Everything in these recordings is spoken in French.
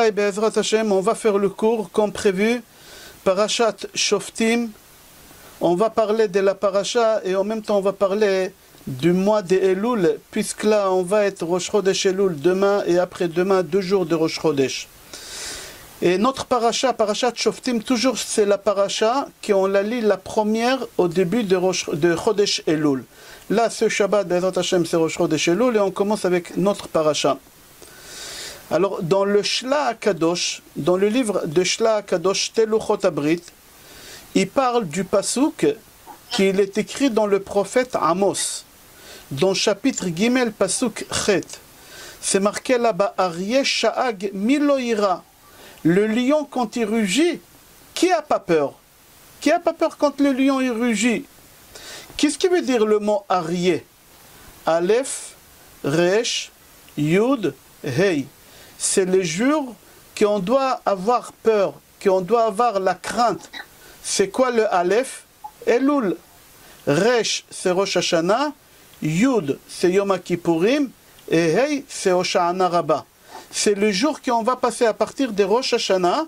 Et Be'ezrat Hashem, on va faire le cours comme prévu, Parashat Shoftim. On va parler de la paracha et en même temps on va parler du mois de Elul, puisque là on va être Rosh Chodesh Elul demain et après-demain, 2 jours de Rosh Chodesh. Et notre paracha, Parashat Shoftim, toujours c'est la paracha qu'on la lit la première au début de Chodesh Elul. Là, ce Shabbat, Be'ezrat Hashem, c'est Rosh Chodesh Elul et on commence avec notre paracha. Alors, dans le Shla HaKadosh, dans le livre de Shla HaKadosh, Teluchot Abrit, il parle du pasuk qui est écrit dans le prophète Amos, dans le chapitre Gimel pasuk Chet. C'est marqué là-bas, Aryeh Sha'ag Miloïra. Le lion quand il rugit, qui a pas peur? Qui a pas peur quand le lion il rugit? Qu'est-ce qui veut dire le mot Aryeh? Aleph, Resh, Yud, Hey. C'est le jour qu'on doit avoir peur, qu'on doit avoir la crainte. C'est quoi le Aleph? Elul. Resh, c'est Rosh Hashanah. Yud, c'est Yom Kippourim. Et Hey, c'est Hoshana Rabbah. C'est le jour qu'on va passer à partir de Rosh Hashanah,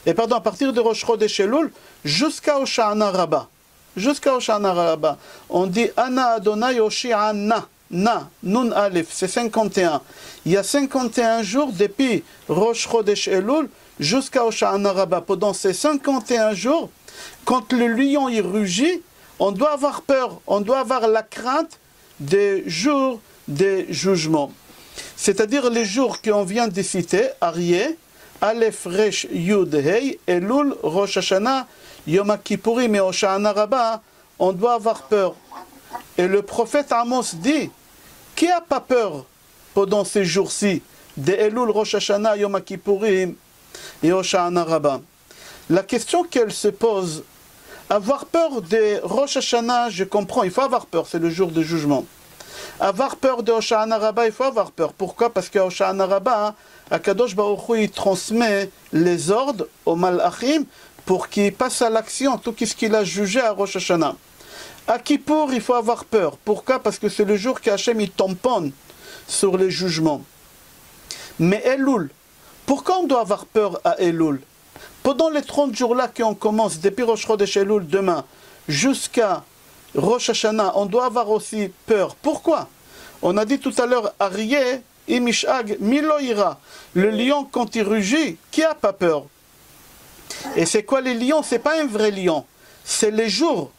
à partir de Rosh Chodesh Elul, jusqu'à Hoshana Rabbah. Jusqu'à Hoshana Rabbah. On dit Ana Adonai Hoshi'ana. Na, Nun Aleph, c'est 51. Il y a 51 jours depuis Rosh Chodesh Elul jusqu'à Hoshana Rabbah. Pendant ces 51 jours, quand le lion il rugit, on doit avoir peur, on doit avoir la crainte des jours des jugements. C'est-à-dire les jours qu'on vient de citer, Aryeh, Aleph, Resh, Yud, Hey, Elul, Rosh Hashanah, Yom Kippourim et Hoshana Rabbah, on doit avoir peur. Et le prophète Amos dit, qui n'a pas peur pendant ces jours-ci de Elul, Rosh Hashanah, Yom Kippourim et Hoshana Rabbah? La question qu'elle se pose, avoir peur de Rosh Hashanah, je comprends, il faut avoir peur, c'est le jour de jugement. Avoir peur de Hoshana Rabbah, il faut avoir peur. Pourquoi? Parce qu'à Hoshana Rabbah, Akadosh Baruch Hu, il transmet les ordres aux Malachim pour qu'ils passent à l'action tout ce qu'il a jugé à Rosh Hashanah. À Kippour, il faut avoir peur. Pourquoi? Parce que c'est le jour qu'Hachem il tamponne sur les jugements. Mais Elul, pourquoi on doit avoir peur à Elul? Pendant les 30 jours-là qu'on commence, depuis Rosh Chodesh Elul demain, jusqu'à Rosh Hashanah, on doit avoir aussi peur. Pourquoi? On a dit tout à l'heure, Aryeh, Imishag, Miloïra. Le lion, quand il rugit, qui a pas peur? Et c'est quoi les lions? C'est pas un vrai lion. C'est les jours.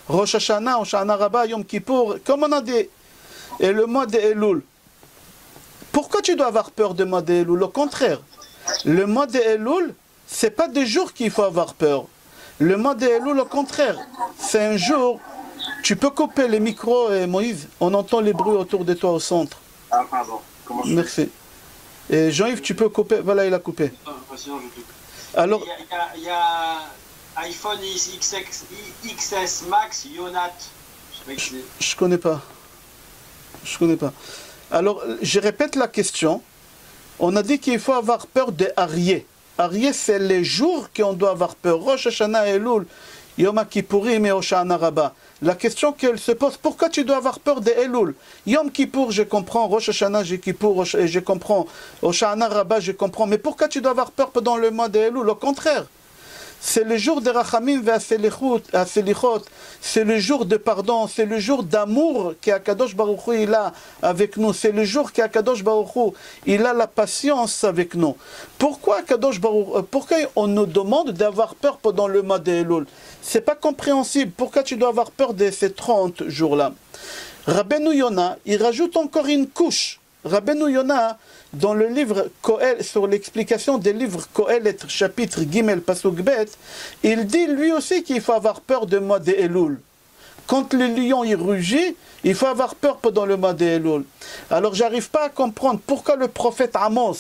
Rosh Hashanah, Hoshana Rabbah, Yom Kippour, comme on a dit, et le mois de Elul. Pourquoi tu dois avoir peur du mois de Elul? Au contraire, le mois de Elul, c'est pas des jours qu'il faut avoir peur. Le mois de Elul, au contraire, c'est un jour. Tu peux couper les micros, Moïse, on entend les bruits autour de toi au centre. Ah, pardon. Comment je Merci. Et Jean-Yves, tu peux couper, voilà, il a coupé. Alors, il y a iPhone XS Max, Yonat. je connais pas. Je connais pas. Alors, je répète la question. On a dit qu'il faut avoir peur de Aryeh. Aryeh, c'est les jours qu'on doit avoir peur. Rosh Hashanah, Elul, Yom Kippourim et Hoshana Rabbah. La question qu'elle se pose, pourquoi tu dois avoir peur de Elul? Yom Kippour, je comprends. Rosh Hashanah, je comprends. Hoshana Rabbah, je comprends. Mais pourquoi tu dois avoir peur pendant le mois de Elul? Au contraire. C'est le jour de Rachamim ve'aselichot, c'est le jour de pardon, c'est le jour d'amour qu'Akadosh Baruch Hu il a avec nous, c'est le jour qu'Akadosh Baruch Hu il a la patience avec nous. Pourquoi on nous demande d'avoir peur pendant le mois de Elul? C'est pas compréhensible. Pourquoi tu dois avoir peur de ces 30 jours-là? Rabbeinu Yonah, il rajoute encore une couche. Rabbeinu Yonah, dans le livre Kohelet, sur l'explication des livres Kohelet, chapitre Gimel, Pasuk Bet, il dit lui aussi qu'il faut avoir peur du mois de Elul. Quand le lion il rugit, il faut avoir peur pendant le mois de Elul. Alors j'arrive pas à comprendre pourquoi le prophète Amos,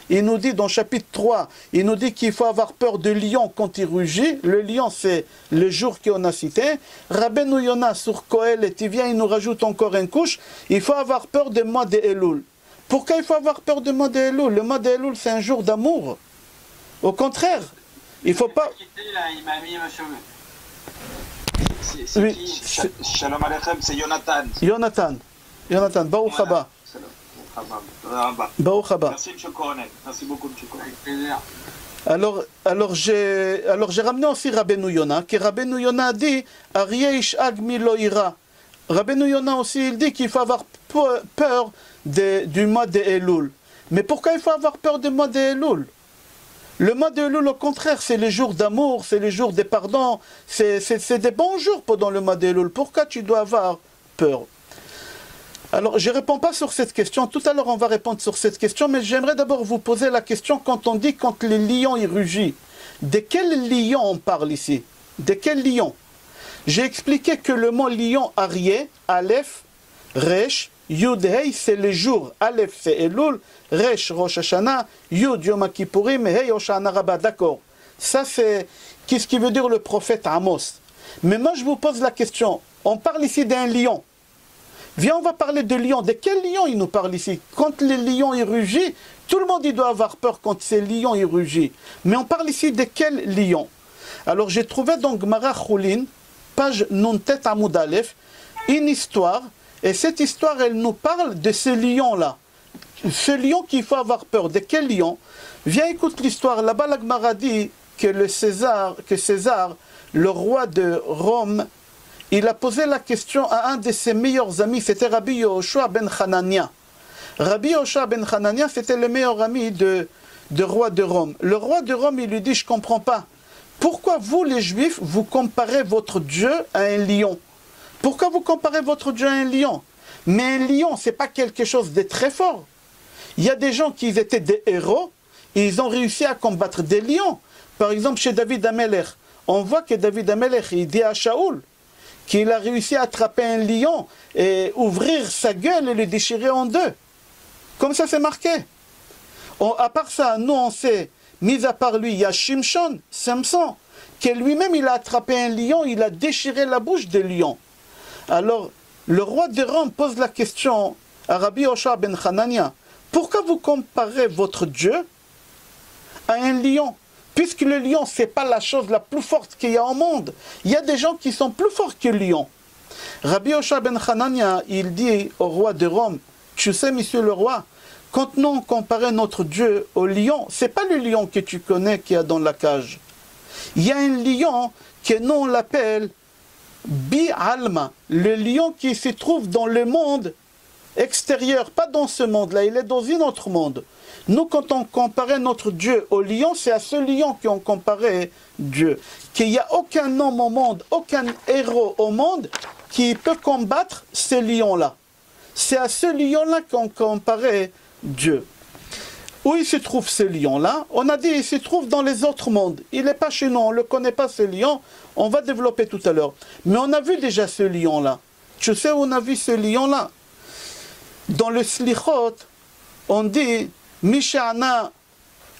il nous dit dans chapitre 3, il nous dit qu'il faut avoir peur de lion quand il rugit. Le lion c'est le jour qu'on a cité. Rabbeinu Yonah sur Kohelet, il vient, il nous rajoute encore une couche, il faut avoir peur du mois de Elul. Pourquoi il faut avoir peur du mois de Elul? Le mois de Elul, c'est un jour d'amour. Au contraire, il ne faut pas... Il m'a mis monsieur... Oui, qui Shalom Aleichem, c'est Jonathan. Jonathan, Baruch Haba. Baruch haba. Merci, M. Coronel. Merci beaucoup, M. Coronel. Alors j'ai ramené aussi Rabbeinu Yona, que Rabbeinu Yona a dit Aryeh ishag mi lo ira. Rabbeinu Yona aussi il dit qu'il faut avoir peur du mois de Elul. Mais pourquoi il faut avoir peur du mois de Elul? Le mois de Elul, au contraire, c'est les jours d'amour, c'est les jours des pardons, c'est des bons jours pendant le mois de Elul. Pourquoi tu dois avoir peur? Alors, je ne réponds pas sur cette question. Tout à l'heure, on va répondre sur cette question, mais j'aimerais d'abord vous poser la question quand on dit quand les lions y rugit. De quel lion on parle ici? De quel lion? J'ai expliqué que le mot lion Aryeh, Aleph, Resh, Yud, Hey, c'est les jours. Aleph, c'est Elul, Resh, Rosh Hashanah, Yud, Yom Kippourim, Hey, Hoshana Rabbah. D'accord. Ça, c'est qu'est-ce qui veut dire le prophète Amos. Mais moi, je vous pose la question. On parle ici d'un lion. Viens, on va parler de lion. De quel lion il nous parle ici? Quand les lions y rugit, tout le monde il doit avoir peur quand ces lions y rugit. Mais on parle ici de quel lion? Alors j'ai trouvé donc Gemara Choulin, page Nuntet Amoud Aleph, une histoire. Et cette histoire, elle nous parle de ce lion-là. Ce lion qu'il faut avoir peur. De quel lion? Viens, écoute l'histoire. Là-bas, la Gemara dit que César, le roi de Rome, il a posé la question à un de ses meilleurs amis, c'était Rabbi Yehoshua ben Hanania. Rabbi Yehoshua ben Hanania, c'était le meilleur ami de roi de Rome. Le roi de Rome, il lui dit, je ne comprends pas. Pourquoi vous, les Juifs, vous comparez votre Dieu à un lion? Pourquoi vous comparez votre Dieu à un lion? Mais un lion, ce n'est pas quelque chose de très fort. Il y a des gens qui étaient des héros, et ils ont réussi à combattre des lions. Par exemple, chez David Amelech, on voit que David Amelech, il dit à Shaoul, qu'il a réussi à attraper un lion et ouvrir sa gueule et le déchirer en deux. Comme ça, c'est marqué. À part ça, nous, on sait, mis à part lui, il y a Shimshon, Samson, qui lui-même, il a attrapé un lion, il a déchiré la bouche des lions. Alors, le roi de Rome pose la question à Rabbi Yehoshua ben Hanania, pourquoi vous comparez votre Dieu à un lion? Puisque le lion, ce n'est pas la chose la plus forte qu'il y a au monde. Il y a des gens qui sont plus forts que le lion. Rabbi Yehoshua ben Hanania, il dit au roi de Rome, tu sais, monsieur le roi, quand nous on comparait notre Dieu au lion, ce n'est pas le lion que tu connais qui est dans la cage. Il y a un lion que nous on l'appelle Bi-Alma, le lion qui se trouve dans le monde extérieur, pas dans ce monde-là, il est dans un autre monde. Nous, quand on comparait notre Dieu au lion, c'est à ce lion qu'on comparait Dieu. Qu'il n'y a aucun homme au monde, aucun héros au monde qui peut combattre ce lion-là. C'est à ce lion-là qu'on comparait Dieu. Où il se trouve ce lion-là? On a dit il se trouve dans les autres mondes. Il n'est pas chez nous, on ne le connaît pas ce lion. On va développer tout à l'heure. Mais on a vu déjà ce lion-là. Tu sais où on a vu ce lion-là? Dans le Slichot, on dit Misha'ana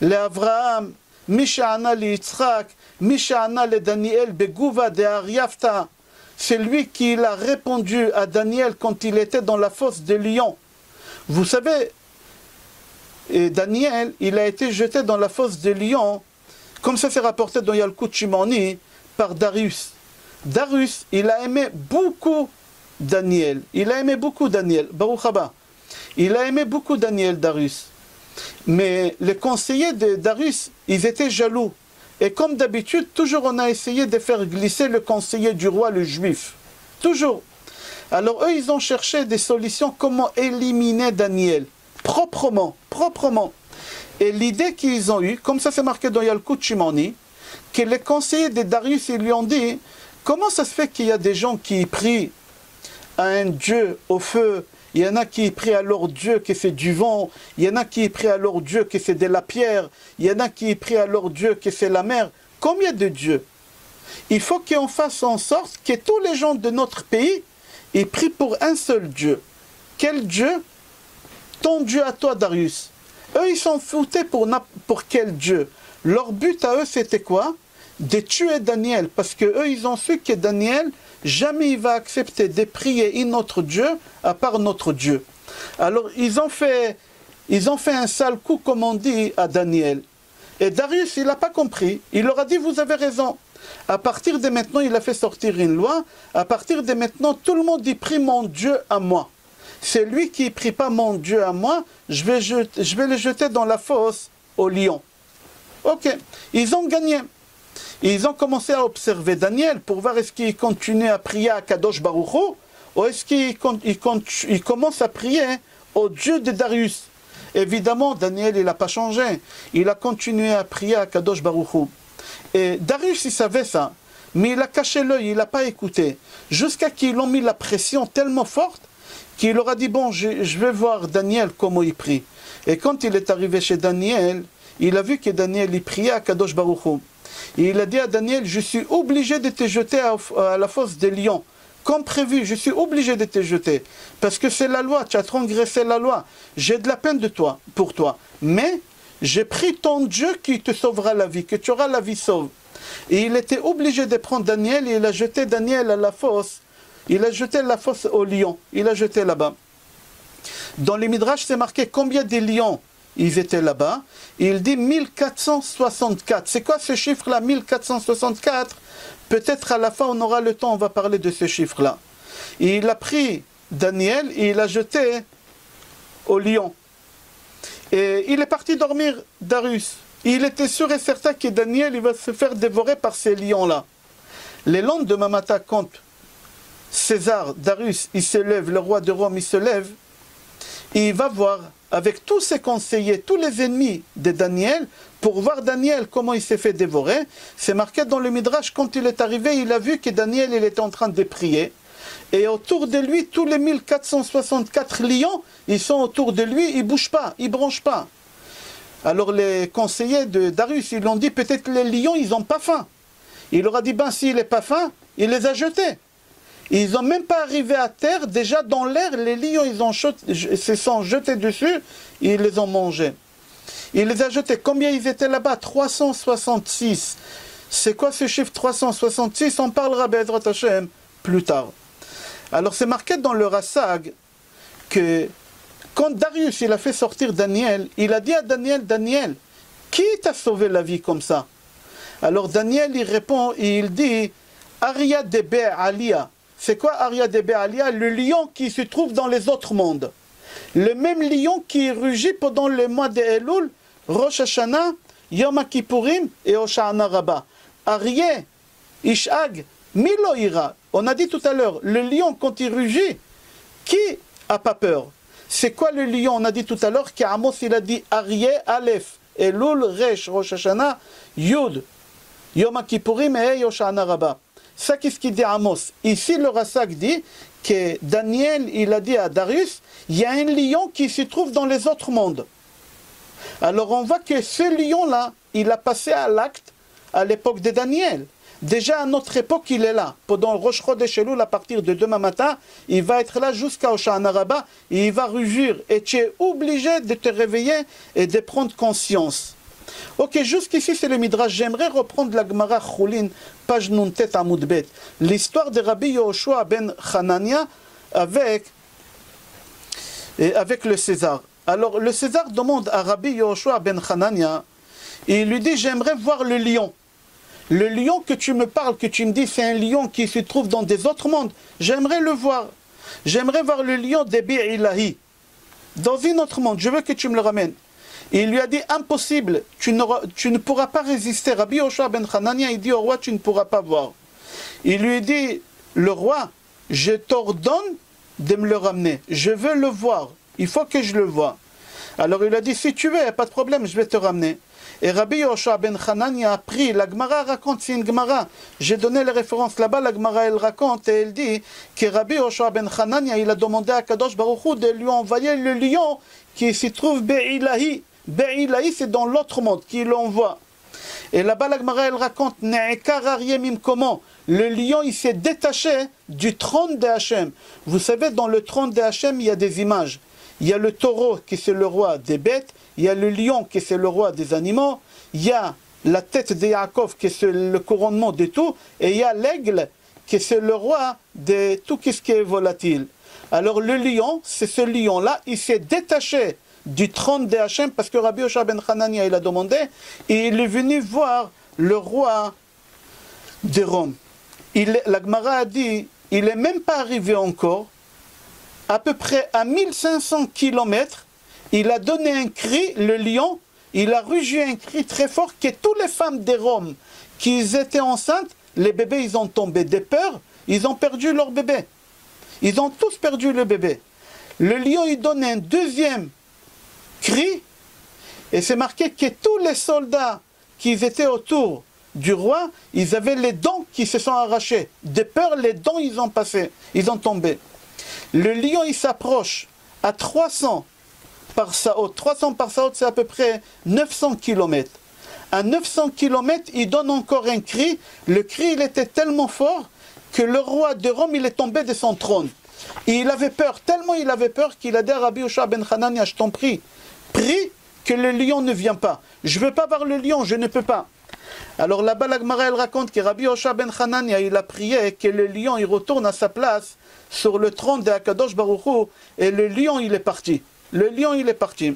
le Avraham, Misha'ana le Yitzhak, Misha'ana le Daniel Begouva de Ariafta. C'est lui qui l'a répondu à Daniel quand il était dans la fosse de lion. Vous savez, Daniel, il a été jeté dans la fosse de lion, comme ça c'est rapporté dans Yalkut Shimoni, par Darius. Darius, il a aimé beaucoup Daniel. Il a aimé beaucoup Daniel. Baruch haba. Il a aimé beaucoup Daniel, Darius. Mais les conseillers de Darius, ils étaient jaloux. Et comme d'habitude, toujours on a essayé de faire glisser le conseiller du roi, le juif. Toujours. Alors eux, ils ont cherché des solutions comment éliminer Daniel. Proprement. Et l'idée qu'ils ont eue, comme ça c'est marqué dans Yalkut Shimoni, que les conseillers de Darius, ils lui ont dit, comment ça se fait qu'il y a des gens qui prient à un dieu au feu, il y en a qui prient à leur Dieu que c'est du vent, il y en a qui prient à leur Dieu que c'est de la pierre, il y en a qui prient à leur Dieu que c'est la mer. Combien de dieux? Il faut qu'on fasse en sorte que tous les gens de notre pays, ils prient pour un seul Dieu. Quel Dieu? Ton Dieu à toi, Darius. Eux, ils s'en foutaient pour quel Dieu? Leur but à eux, c'était quoi? De tuer Daniel. Parce que eux, ils ont su que Daniel, jamais il va accepter de prier un autre Dieu à part notre Dieu. Alors, ils ont fait un sale coup, comme on dit, à Daniel. Et Darius, il n'a pas compris. Il leur a dit, vous avez raison. À partir de maintenant, il a fait sortir une loi. À partir de maintenant, tout le monde y prie mon Dieu à moi. celui qui ne prie pas mon Dieu à moi, je vais le jeter dans la fosse au lion. Ok, ils ont gagné. Ils ont commencé à observer Daniel pour voir est-ce qu'il continue à prier à Kadosh Baruch Hu, ou est-ce qu'il commence à prier au Dieu de Darius. Évidemment, Daniel, il n'a pas changé. Il a continué à prier à Kadosh Baruch Hu. Et Darius, il savait ça. Mais il a caché l'œil, il n'a pas écouté. Jusqu'à qu'ils ont mis la pression tellement forte qu'il leur a dit, bon, je vais voir Daniel comment il prie. Et quand il est arrivé chez Daniel, il a vu que Daniel, il priait à Kadosh Baruch Hu. Et il a dit à Daniel, je suis obligé de te jeter à la fosse des lions. Comme prévu, je suis obligé de te jeter. Parce que c'est la loi, tu as transgressé la loi. J'ai de la peine pour toi. Mais j'ai pris ton Dieu qui te sauvera la vie, que tu auras la vie sauve. Et il était obligé de prendre Daniel et il a jeté Daniel à la fosse. Il a jeté la fosse au lion. Il a jeté là-bas. Dans les Midrash, c'est marqué combien de lions ils étaient là-bas. Il dit 1464. C'est quoi ce chiffre-là, 1464? Peut-être à la fin, on aura le temps, on va parler de ce chiffre-là. Et il a pris Daniel et il l'a jeté au lion. Et il est parti dormir, Darius. Il était sûr et certain que Daniel il va se faire dévorer par ces lions-là. Le lendemain matin, quand César, Darius, il se lève, le roi de Rome, il se lève, et il va voir avec tous ses conseillers, tous les ennemis de Daniel, pour voir Daniel comment il s'est fait dévorer. C'est marqué dans le Midrash, quand il est arrivé, il a vu que Daniel il était en train de prier. Et autour de lui, tous les 1464 lions, ils sont autour de lui, ils ne bougent pas, ils ne branchent pas. Alors les conseillers de Darius, ils l'ont dit, peut-être les lions, ils n'ont pas faim. Il leur a dit, ben s'il n'est pas faim, il les a jetés. Ils n'ont même pas arrivé à terre, déjà dans l'air, les lions, se sont jetés dessus, et ils les ont mangés. Il les a jetés. Combien ils étaient là-bas? 366. C'est quoi ce chiffre 366? On parlera, Be'ezrat Hashem, plus tard. Alors c'est marqué dans le Rassag que quand Darius il a fait sortir Daniel, il a dit à Daniel, Daniel, qui t'a sauvé la vie comme ça? Alors Daniel il répond et il dit, Aria de Be'alia. C'est quoi Aria de Be'alia? Le lion qui se trouve dans les autres mondes. Le même lion qui rugit pendant le mois de Elul, Rosh Hashanah, Yom Kippourim et Hoshana Rabbah. Aryeh, Ishag, Milo ira. On a dit tout à l'heure, le lion quand il rugit, qui a pas peur? C'est quoi le lion? On a dit tout à l'heure qu'Amos il a dit Aryeh, Aleph, Elul, Resh, Rosh Hashanah, Yud, Yom Kippourim et Hoshana Rabbah. Ça qu'est-ce qu'il dit Amos? Ici le Rassag dit que Daniel il a dit à Darius, il y a un lion qui se trouve dans les autres mondes. Alors on voit que ce lion-là, il a passé à l'acte à l'époque de Daniel. Déjà à notre époque, il est là. Pendant Rosh Chodesh Elul, à partir de demain matin, il va être là jusqu'à Hoshana Rabbah, et il va rugir. Et tu es obligé de te réveiller et de prendre conscience. Ok, jusqu'ici c'est le Midrash. J'aimerais reprendre la Gemara Choulin, page Nuntet Amud Bet. L'histoire de Rabbi Yehoshua ben Hanania avec le César. Alors le César demande à Rabbi Yehoshua ben Hanania, et il lui dit, j'aimerais voir le lion. Le lion que tu me parles, que tu me dis, c'est un lion qui se trouve dans des autres mondes. J'aimerais le voir. J'aimerais voir le lion de Bi'ilahi. Dans un autre monde, je veux que tu me le ramènes. Et il lui a dit, impossible, tu ne pourras pas résister. Rabbi Yehoshua ben Hanania, il dit au roi, tu ne pourras pas voir. Il lui dit, le roi, je t'ordonne de me le ramener. Je veux le voir. Il faut que je le voie. Alors il a dit, si tu veux, il n'y a pas de problème, je vais te ramener. Et Rabbi Yehoshua ben Hanania a pris, la Gemara raconte, c'est une Gemara. J'ai donné les références là-bas, la Gemara elle raconte et elle dit que Rabbi Yehoshua ben Hanania, il a demandé à Kadosh Baruch Hu de lui envoyer le lion qui s'y trouve Be'ilahi. Be'ilahi, c'est dans l'autre monde, qui l'envoie. Et là-bas, la Gemara elle raconte, comment le lion il s'est détaché du trône de Hachem. Vous savez, dans le trône de Hachem, il y a des images. Il y a le taureau qui c'est le roi des bêtes, il y a le lion qui c'est le roi des animaux, il y a la tête de Yaakov qui c'est le couronnement de tout, et il y a l'aigle qui c'est le roi de tout ce qui est volatile. Alors le lion, c'est ce lion-là, il s'est détaché du trône de Hachem parce que Rabbi Yehoshua ben Hanania il a demandé, et il est venu voir le roi de Rome. La Gemara a dit, il n'est même pas arrivé encore à peu près à 1500 km, il a donné un cri, le lion, il a rugi un cri très fort que toutes les femmes des Roms qui étaient enceintes, les bébés ils ont tombé de peur, ils ont perdu leur bébé. Ils ont tous perdu le bébé. Le lion il donne un deuxième cri et c'est marqué que tous les soldats qui étaient autour du roi, ils avaient les dents qui se sont arrachées. De peur, les dents ils ont passé, ils ont tombé. Le lion il s'approche à 300 par saot. 300 par saot c'est à peu près 900 km. À 900 km, il donne encore un cri. Le cri il était tellement fort que le roi de Rome il est tombé de son trône. Et il avait peur, tellement il avait peur qu'il a dit à Rabbi Yoshua ben Hanania, je t'en prie, prie que le lion ne vienne pas. Je ne veux pas voir le lion, je ne peux pas. Alors là-bas, la Gemara, elle raconte que Rabbi Yoshua ben Hanania, il a prié que le lion, il retourne à sa place sur le trône de Akadosh Baruch Hu, et le lion, il est parti. Le lion, il est parti.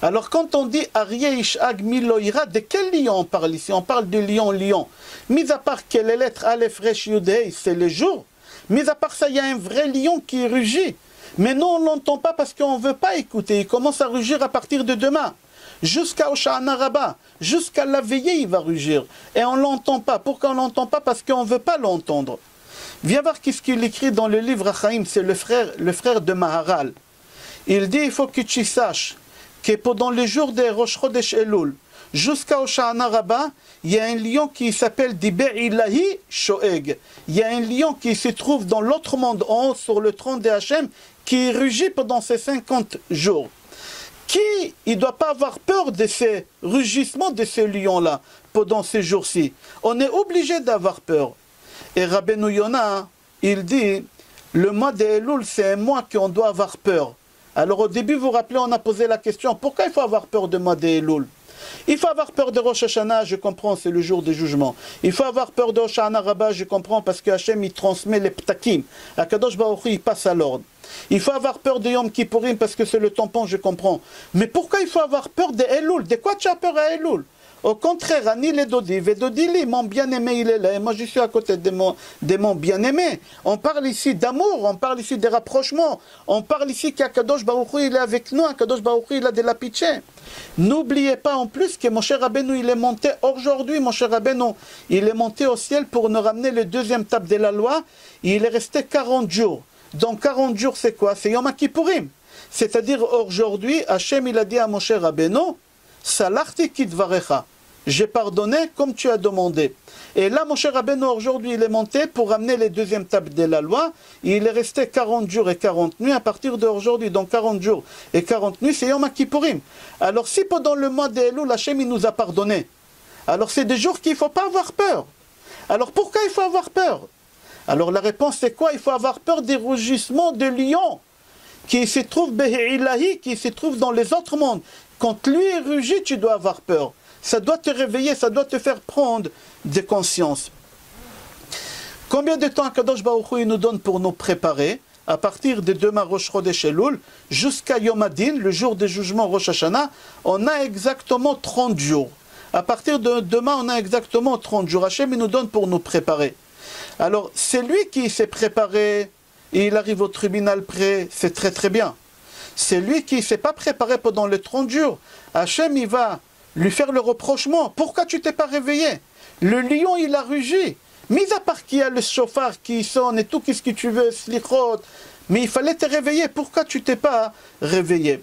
Alors quand on dit Aryeh Ishag Miloïra, de quel lion on parle ici? On parle de lion. Mis à part que les lettres Aleph Resh Yud Hei, c'est le jour. Mis à part ça, il y a un vrai lion qui rugit. Mais nous, on ne l'entend pas parce qu'on ne veut pas écouter. Il commence à rugir à partir de demain. Jusqu'à Hoshana Rabbah, jusqu'à la veillée, il va rugir. Et on ne l'entend pas. Pourquoi on ne l'entend pas? Parce qu'on ne veut pas l'entendre. Viens voir ce qu'il écrit dans le livre Achaim, c'est le frère de Maharal. Il dit, il faut que tu saches que pendant les jours de Rosh Chodesh Elul, jusqu'à Hoshana Rabbah, il y a un lion qui s'appelle Diber Ilahi Shoeg. Il y a un lion qui se trouve dans l'autre monde, en haut, sur le trône de Hachem, qui rugit pendant ces 50 jours. Qui, il ne doit pas avoir peur de ces rugissements de ce lion-là, pendant ces jours-ci. On est obligé d'avoir peur. Et Rabbeinu Yonah, il dit, le mois de Elul, c'est un mois qu'on doit avoir peur. Alors au début, vous vous rappelez, on a posé la question, pourquoi il faut avoir peur de mois de Elul? Il faut avoir peur de Rosh Hashanah, je comprends, c'est le jour du jugement. Il faut avoir peur de Hoshana Rabbah, je comprends, parce que Hachem, il transmet les ptakim. Akadosh Baruch Hu, il passe à l'ordre. Il faut avoir peur de Yom Kippourim, parce que c'est le tampon, je comprends. Mais pourquoi il faut avoir peur de Elul? De quoi tu as peur à Elul? Au contraire, Ani le Dodi, Vedodili, mon bien-aimé, il est là, et moi je suis à côté de mon bien-aimé. On parle ici d'amour, on parle ici de rapprochement, on parle ici qu'Akadosh Baruch Hu, il est avec nous, Akadosh Baruch Hu, il a de la pitié. N'oubliez pas en plus que mon cher Rabbeinu, il est monté aujourd'hui, mon cher Rabbeinu, il est monté au ciel pour nous ramener le deuxième tape de la loi, il est resté 40 jours. Donc 40 jours, c'est quoi? C'est Yom Kippourim. C'est-à-dire aujourd'hui, Hachem, il a dit à mon cher Rabbeinu, Salarti Kidvarecha, j'ai pardonné comme tu as demandé. Et là, mon cher Rabbeinu, aujourd'hui, il est monté pour ramener les deuxièmes tables de la loi. Il est resté 40 jours et 40 nuits à partir d'aujourd'hui. Donc 40 jours et 40 nuits, c'est Yom Kippourim. Alors si pendant le mois d'Elul, Hachem, il nous a pardonné, alors c'est des jours qu'il ne faut pas avoir peur. Alors pourquoi il faut avoir peur? Alors la réponse c'est quoi? Il faut avoir peur des rugissements de lion qui se trouve Behi'ilahi, qui se trouve dans les autres mondes. Quand lui rugit, tu dois avoir peur. Ça doit te réveiller, ça doit te faire prendre des consciences. Combien de temps Akadosh Baruch Hu nous donne pour nous préparer? À partir de demain Rosh Chodesh Elul jusqu'à Yom Adin, le jour du jugement Rosh Hashanah, on a exactement 30 jours. À partir de demain, on a exactement 30 jours. Hachem nous donne pour nous préparer. Alors, c'est lui qui s'est préparé, et il arrive au tribunal prêt, c'est très très bien. C'est lui qui ne s'est pas préparé pendant les 30 jours. Hachem, il va lui faire le reprochement. Pourquoi tu t'es pas réveillé? Le lion, il a rugi. Mis à part qu'il y a le chauffard qui sonne et tout, qu'est-ce que tu veux, slichot. Mais il fallait te réveiller. Pourquoi tu t'es pas réveillé?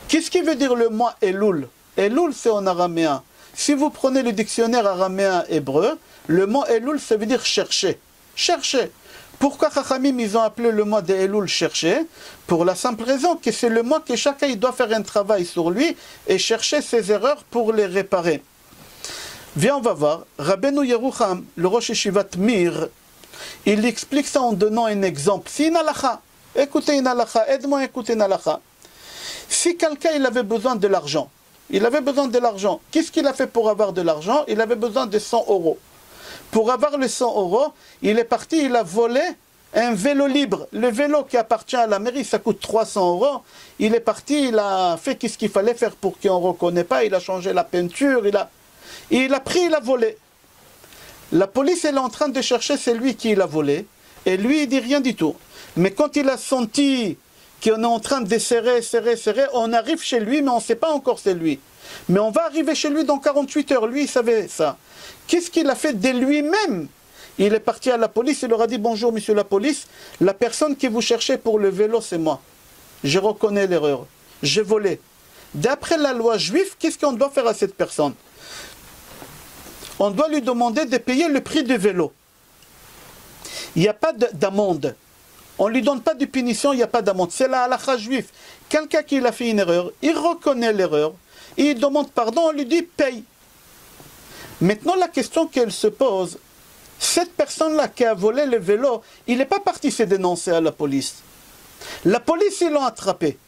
Qu'est-ce qui veut dire le mot Elul? Elul, c'est en araméen. Si vous prenez le dictionnaire araméen hébreu, le mot Elul, ça veut dire chercher. Chercher. Pourquoi Chachamim, ils ont appelé le mois de Elul chercher? Pour la simple raison que c'est le mois que chacun il doit faire un travail sur lui et chercher ses erreurs pour les réparer. Viens, on va voir. Rabbeinu Yerucham, le Rosh Yeshivat Mir, il explique ça en donnant un exemple. C'est une halakha. Écoutez une halakha. Aide-moi à écouter une halakha. Si quelqu'un il avait besoin de l'argent, qu'est-ce qu'il a fait pour avoir de l'argent? Il avait besoin de 100 euros. Pour avoir les 100 euros, il est parti, il a volé un vélo libre. Le vélo qui appartient à la mairie, ça coûte 300 euros. Il est parti, il a fait ce qu'il fallait faire pour qu'on ne reconnaisse pas. Il a changé la peinture, il a pris, il a volé. La police elle est en train de chercher celui qui l'a volé. Et lui, il dit rien du tout. Mais quand il a senti qu'on est en train de serrer, on arrive chez lui, mais on ne sait pas encore c'est lui. Mais on va arriver chez lui dans 48 heures. Lui, il savait ça. Qu'est-ce qu'il a fait de lui-même? Il est parti à la police, il leur a dit « Bonjour, monsieur la police, la personne que vous cherchez pour le vélo, c'est moi. Je reconnais l'erreur. J'ai volé. » D'après la loi juive, qu'est-ce qu'on doit faire à cette personne? On doit lui demander de payer le prix du vélo. Il n'y a pas d'amende. On ne lui donne pas de punition, il n'y a pas d'amende. C'est la halakha juive. Quelqu'un qui a fait une erreur, il reconnaît l'erreur, il demande pardon, on lui dit paye. Maintenant, la question qu'elle se pose, cette personne-là qui a volé le vélo, il n'est pas parti se dénoncer à la police. La police, ils l'ont attrapé.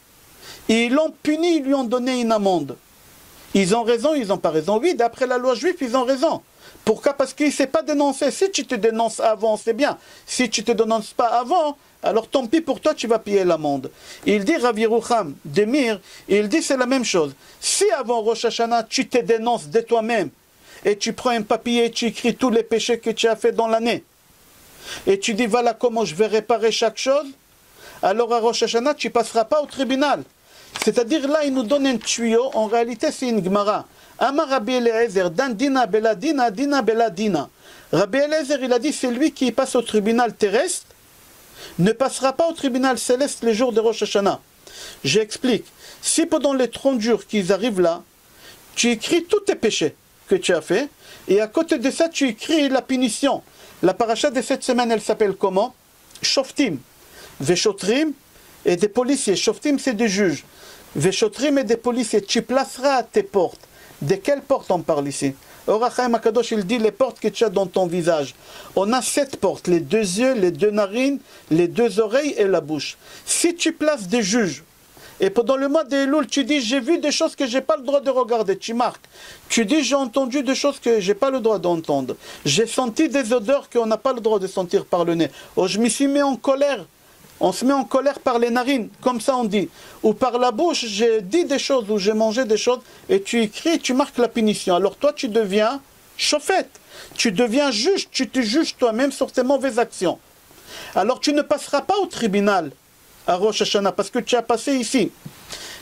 Ils l'ont puni, ils lui ont donné une amende. Ils ont raison, ils n'ont pas raison. Oui, d'après la loi juive, ils ont raison. Pourquoi? Parce qu'il ne s'est pas dénoncé. Si tu te dénonces avant, c'est bien. Si tu ne te dénonces pas avant, alors tant pis pour toi, tu vas payer l'amende. Il dit, Rav Yerucham de Mir, il dit c'est la même chose. Si avant Rosh Hashanah, tu te dénonces de toi-même, et tu prends un papier et tu écris tous les péchés que tu as fait dans l'année, et tu dis, voilà comment je vais réparer chaque chose, alors à Rosh Hashanah, tu ne passeras pas au tribunal. C'est-à-dire là, il nous donne un tuyau, en réalité c'est une Gemara. Amar Rabbi Eliezer, dan dina bela dina, dina bela dina. Rabbi Eliezer, il a dit, c'est lui qui passe au tribunal terrestre, ne passera pas au tribunal céleste les jours de Rosh Hashanah. J'explique. Si pendant les 30 jours qu'ils arrivent là, tu écris tous tes péchés que tu as fait, et à côté de ça, tu écris la punition. La paracha de cette semaine, elle s'appelle comment? Shoftim. Veshotrim et des policiers. Shoftim, c'est des juges. Veshotrim et des policiers. Tu placeras à tes portes. De quelles portes on parle ici? Or Chaim Akadosh, il dit les portes que tu as dans ton visage. On a 7 portes, les 2 yeux, les 2 narines, les 2 oreilles et la bouche. Si tu places des juges, et pendant le mois d'Elul, tu dis j'ai vu des choses que j'ai pas le droit de regarder, tu marques. Tu dis j'ai entendu des choses que j'ai pas le droit d'entendre. J'ai senti des odeurs qu'on n'a pas le droit de sentir par le nez. Oh, je me suis mis en colère. On se met en colère par les narines, comme ça on dit. Ou par la bouche, j'ai dit des choses, ou j'ai mangé des choses, et tu écris, tu marques la punition. Alors toi, tu deviens chauffette. Tu deviens juge, tu te juges toi-même sur tes mauvaises actions. Alors tu ne passeras pas au tribunal à Rosh Hashanah, parce que tu as passé ici.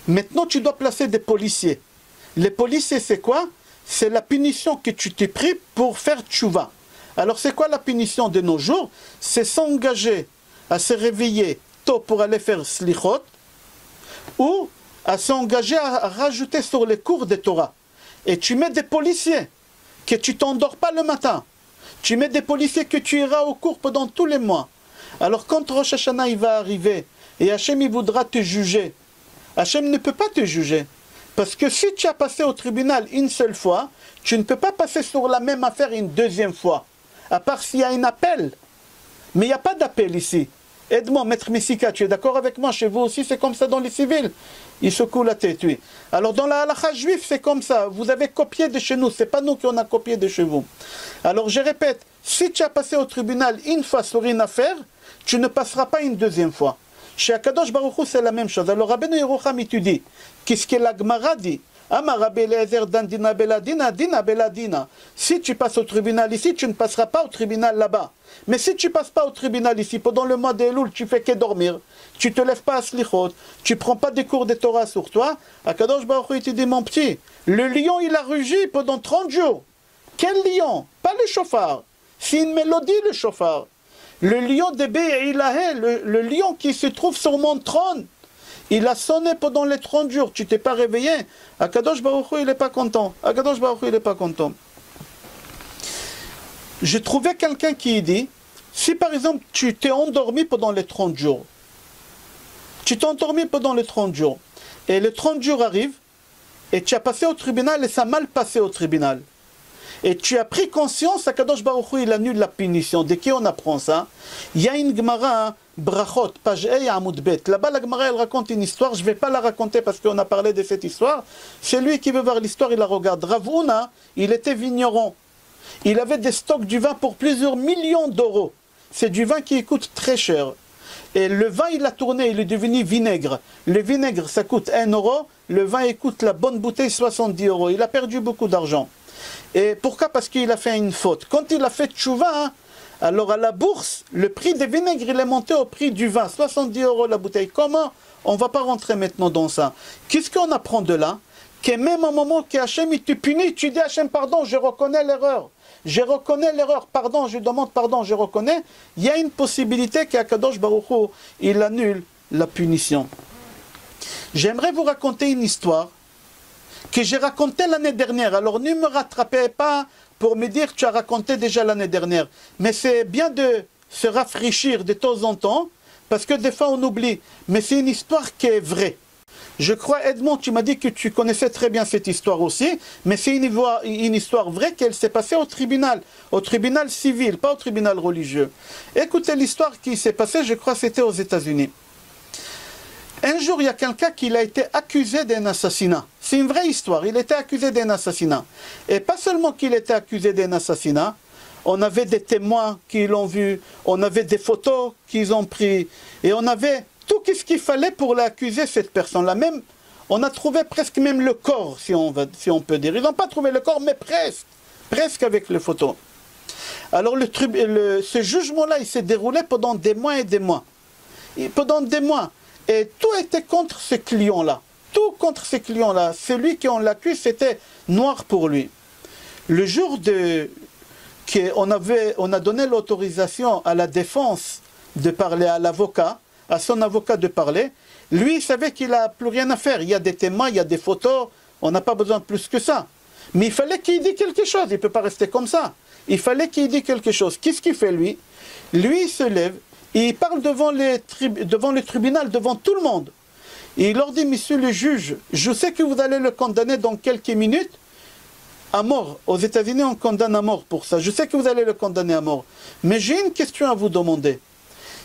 Maintenant, tu dois placer des policiers. Les policiers, c'est quoi? C'est la punition que tu t'es pris pour faire tchouva. Alors c'est quoi la punition de nos jours? C'est s'engager à se réveiller tôt pour aller faire slichot, ou à s'engager à rajouter sur les cours de Torah. Et tu mets des policiers, que tu t'endors pas le matin. Tu mets des policiers que tu iras au cours pendant tous les mois. Alors quand Rosh Hashanah il va arriver, et Hachem il voudra te juger, Hachem ne peut pas te juger. Parce que si tu as passé au tribunal une seule fois, tu ne peux pas passer sur la même affaire une deuxième fois. À part s'il y a un appel. Mais il n'y a pas d'appel ici. Aide-moi, maître Messika, tu es d'accord avec moi? Chez vous aussi, c'est comme ça dans les civils. Il secoue la tête, oui. Alors dans la halakha juive, c'est comme ça. Vous avez copié de chez nous. Ce n'est pas nous qui on a copié de chez vous. Alors je répète, si tu as passé au tribunal une fois sur une affaire, tu ne passeras pas une deuxième fois. Chez Akadosh Baruch Hu, c'est la même chose. Alors Rabbeinu Yerucham, il te dit, qu'est-ce que la Gemara dit? Amar Rabbi Eliezer dan dina bela dina, dina bela dina. Si tu passes au tribunal ici, tu ne passeras pas au tribunal là-bas. Mais si tu ne passes pas au tribunal ici, pendant le mois d'Elul, tu fais que dormir, tu ne te lèves pas à slichot, tu ne prends pas des cours de Torah sur toi, Akadosh Baruch Hu, il te dit, mon petit, le lion, il a rugi pendant 30 jours. Quel lion? Pas le chauffard. C'est une mélodie, le chauffard. Le lion de Be'ilahé, le lion qui se trouve sur mon trône, il a sonné pendant les 30 jours. Tu t'es pas réveillé. Akadosh Baruch Hu, il n'est pas content. Akadosh Baruch Hu, il n'est pas content. J'ai trouvé quelqu'un qui dit, si par exemple tu t'es endormi pendant les 30 jours, tu t'es endormi pendant les 30 jours, et les 30 jours arrivent, et tu as passé au tribunal, et ça a mal passé au tribunal. Et tu as pris conscience, Akadosh Baruch Hu, il annule la punition. De qui on apprend ça? Il y a une Gemara, Brachot, page A, Amoud Bet. Là-bas, la Gemara, elle raconte une histoire. Je ne vais pas la raconter parce qu'on a parlé de cette histoire. Celui qui veut voir l'histoire, il la regarde. Rav Huna, il était vigneron. Il avait des stocks du vin pour plusieurs millions d'euros. C'est du vin qui coûte très cher. Et le vin, il a tourné, il est devenu vinaigre. Le vinaigre, ça coûte 1 euro. Le vin, il coûte la bonne bouteille 70 euros. Il a perdu beaucoup d'argent. Et pourquoi? Parce qu'il a fait une faute. Quand il a fait tchouva, Alors à la bourse, le prix des vinaigres, il est monté au prix du vin, 70 € la bouteille. Comment? On ne va pas rentrer maintenant dans ça. Qu'est-ce qu'on apprend de là? Que même au moment qu'Hachem il te punit, tu dis Hachem, pardon, je reconnais l'erreur. Je reconnais l'erreur, pardon, je demande pardon, je reconnais. Il y a une possibilité qu'Akadosh Baruch Hu, il annule la punition. J'aimerais vous raconter une histoire que j'ai racontée l'année dernière. Alors ne me rattrapez pas pour me dire tu as raconté déjà l'année dernière. Mais c'est bien de se rafraîchir de temps en temps, parce que des fois on oublie. Mais c'est une histoire qui est vraie. Je crois, Edmond, tu m'as dit que tu connaissais très bien cette histoire aussi, mais c'est une histoire vraie qu'elle s'est passée au tribunal civil, pas au tribunal religieux. Écoutez l'histoire qui s'est passée, je crois que c'était aux États-Unis. Un jour, il y a quelqu'un qui a été accusé d'un assassinat. C'est une vraie histoire, il était accusé d'un assassinat. Et pas seulement qu'il était accusé d'un assassinat, on avait des témoins qui l'ont vu, on avait des photos qu'ils ont prises, et on avait tout ce qu'il fallait pour l'accuser, cette personne-là. Même, on a trouvé presque même le corps, si on peut dire. Ils n'ont pas trouvé le corps, mais presque avec les photos. Alors ce jugement-là, il s'est déroulé pendant des mois et des mois. Pendant des mois. Et tout était contre ce client-là. Tout contre ce client-là. Celui qui on l'accuse, c'était noir pour lui. Le jour qu'on a donné l'autorisation à la défense de parler à l'avocat, à son avocat de parler, lui il savait qu'il n'a plus rien à faire. Il y a des témoins, il y a des photos, on n'a pas besoin de plus que ça. Mais il fallait qu'il dise quelque chose, il ne peut pas rester comme ça. Il fallait qu'il dise quelque chose. Qu'est-ce qu'il fait lui? Lui il se lève, et il parle devant le tribunal, devant tout le monde. Et il leur dit, monsieur le juge, je sais que vous allez le condamner dans quelques minutes à mort. Aux États-Unis on condamne à mort pour ça. Je sais que vous allez le condamner à mort. Mais j'ai une question à vous demander.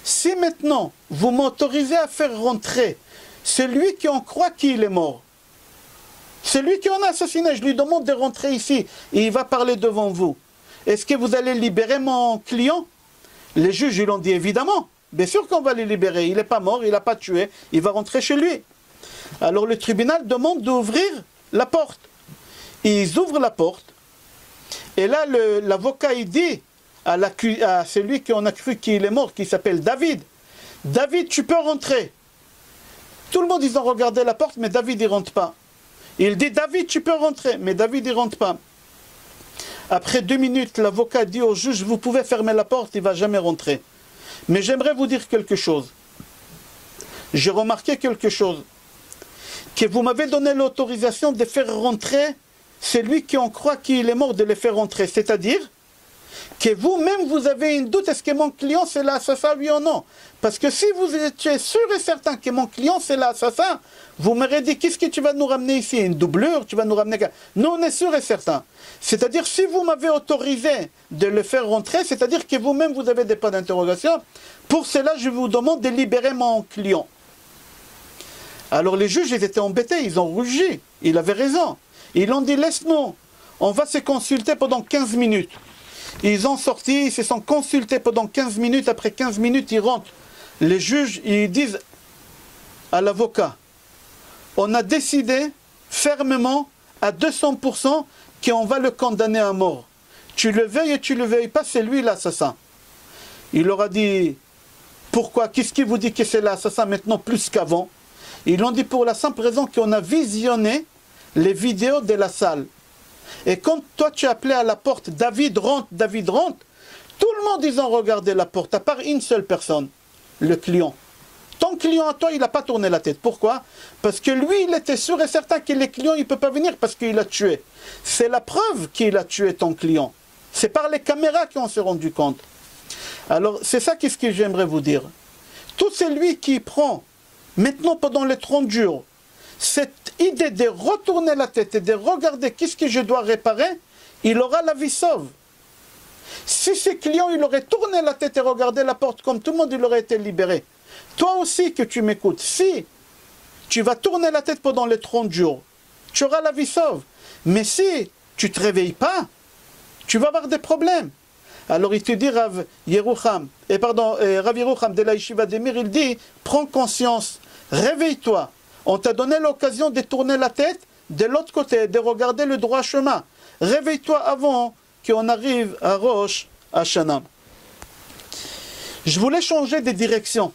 Si maintenant, vous m'autorisez à faire rentrer celui qui on croit qu'il est mort, celui qui en a assassiné, je lui demande de rentrer ici, et il va parler devant vous, est-ce que vous allez libérer mon client? Les juges, ils l'ont dit évidemment, bien sûr qu'on va le libérer, il n'est pas mort, il n'a pas tué, il va rentrer chez lui. Alors le tribunal demande d'ouvrir la porte. Ils ouvrent la porte, et là l'avocat il dit à celui qu'on a cru qu'il est mort, qui s'appelle David. David, tu peux rentrer. Tout le monde, ils ont regardé la porte, mais David, il ne rentre pas. Il dit, David, tu peux rentrer, mais David, il ne rentre pas. Après 2 minutes, l'avocat dit au juge, vous pouvez fermer la porte, il ne va jamais rentrer. Mais j'aimerais vous dire quelque chose. J'ai remarqué quelque chose. Que vous m'avez donné l'autorisation de faire rentrer celui qui on croit qu'il est mort, de le faire rentrer. C'est-à-dire que vous-même, vous avez une doute, est-ce que mon client c'est l'assassin, oui ou non? Parce que si vous étiez sûr et certain que mon client c'est l'assassin, vous m'aurez dit, qu'est-ce que tu vas nous ramener ici? Une doublure? Tu vas nous ramener... Nous, on est sûr et certain. C'est-à-dire, si vous m'avez autorisé de le faire rentrer, c'est-à-dire que vous-même, vous avez des points d'interrogation. Pour cela, je vous demande de libérer mon client. Alors les juges, ils étaient embêtés, ils ont rugi. Ils avaient raison. Ils ont dit, laisse-nous, on va se consulter pendant 15 minutes. Ils ont sorti, ils se sont consultés pendant 15 minutes. Après 15 minutes, ils rentrent. Les juges, ils disent à l'avocat, on a décidé fermement, à 200%, qu'on va le condamner à mort. Tu le veuilles et tu le veuilles pas, c'est lui l'assassin. Il leur a dit, pourquoi? Qu'est-ce qui vous dit que c'est l'assassin maintenant plus qu'avant? Ils l'ont dit pour la simple raison qu'on a visionné les vidéos de la salle. Et quand toi tu as appelé à la porte, David rentre, tout le monde ils ont regardé la porte, à part une seule personne, le client. Ton client à toi, il n'a pas tourné la tête. Pourquoi? Parce que lui, il était sûr et certain que les clients, il ne peut pas venir parce qu'il a tué. C'est la preuve qu'il a tué ton client. C'est par les caméras qu'on s'est rendu compte. Alors, c'est ça qu'est-ce que j'aimerais vous dire. Tout celui qui prend, maintenant pendant les 30 jours, cette idée de retourner la tête et de regarder qu'est-ce que je dois réparer, il aura la vie sauve. Si ce client, il aurait tourné la tête et regardé la porte comme tout le monde, il aurait été libéré. Toi aussi que tu m'écoutes, si tu vas tourner la tête pendant les 30 jours, tu auras la vie sauve. Mais si tu ne te réveilles pas, tu vas avoir des problèmes. Alors il te dit, Rav Yerucham de la Yeshiva d'Emir, il dit, prends conscience, réveille-toi. On t'a donné l'occasion de tourner la tête de l'autre côté, de regarder le droit chemin. Réveille-toi avant qu'on arrive à Rosh Hashanah. Je voulais changer de direction.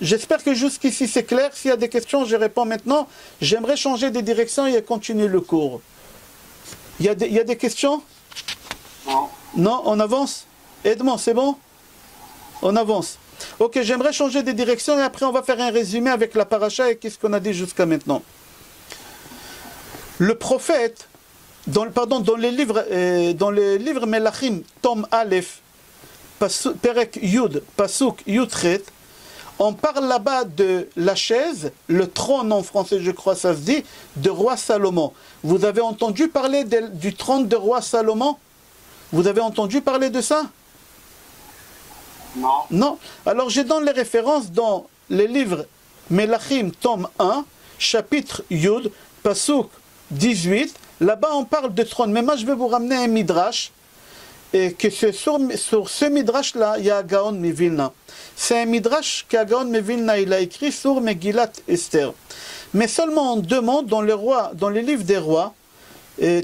J'espère que jusqu'ici c'est clair. S'il y a des questions, je réponds maintenant. J'aimerais changer de direction et continuer le cours. Il y a des questions? Non. Non, on avance? Edmond, c'est bon? On avance. Ok, j'aimerais changer de direction et après on va faire un résumé avec la paracha et qu'est-ce qu'on a dit jusqu'à maintenant. Le prophète, dans les livres Melachim, Tom Aleph, Perek Yud, Pasuk Yudchet, on parle là-bas de la chaise, le trône en français je crois ça se dit, de roi Salomon. Vous avez entendu parler du trône de roi Salomon? Vous avez entendu parler de ça? Non. Non. Alors je donne les références dans les livres Melachim, tome 1, chapitre Yud, Pasuk 18. Là-bas on parle de trône. Mais moi je vais vous ramener un midrash. Et que sur ce midrash-là, il y a Gaon Mevilna. C'est un midrash qu'Agaon Mevilna il a écrit sur Megillat Esther. Mais seulement en deux mots, dans les livres des rois,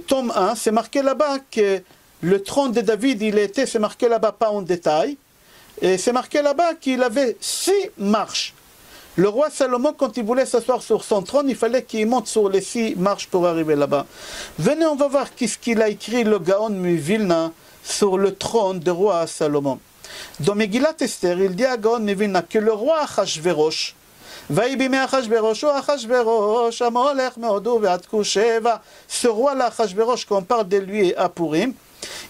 tome 1, c'est marqué là-bas que le trône de David, c'est marqué là-bas pas en détail, et c'est marqué là-bas qu'il avait 6 marches. Le roi Salomon, quand il voulait s'asseoir sur son trône, il fallait qu'il monte sur les 6 marches pour arriver là-bas. Venez, on va voir qu'est-ce qu'il a écrit le Gaon Mevilna sur le trône du roi Salomon. Dans Megillat Esther, il dit à Gaon Mevilna que le roi Achashverosh, ce roi-là, Achashverosh, qu'on parle de lui à Purim,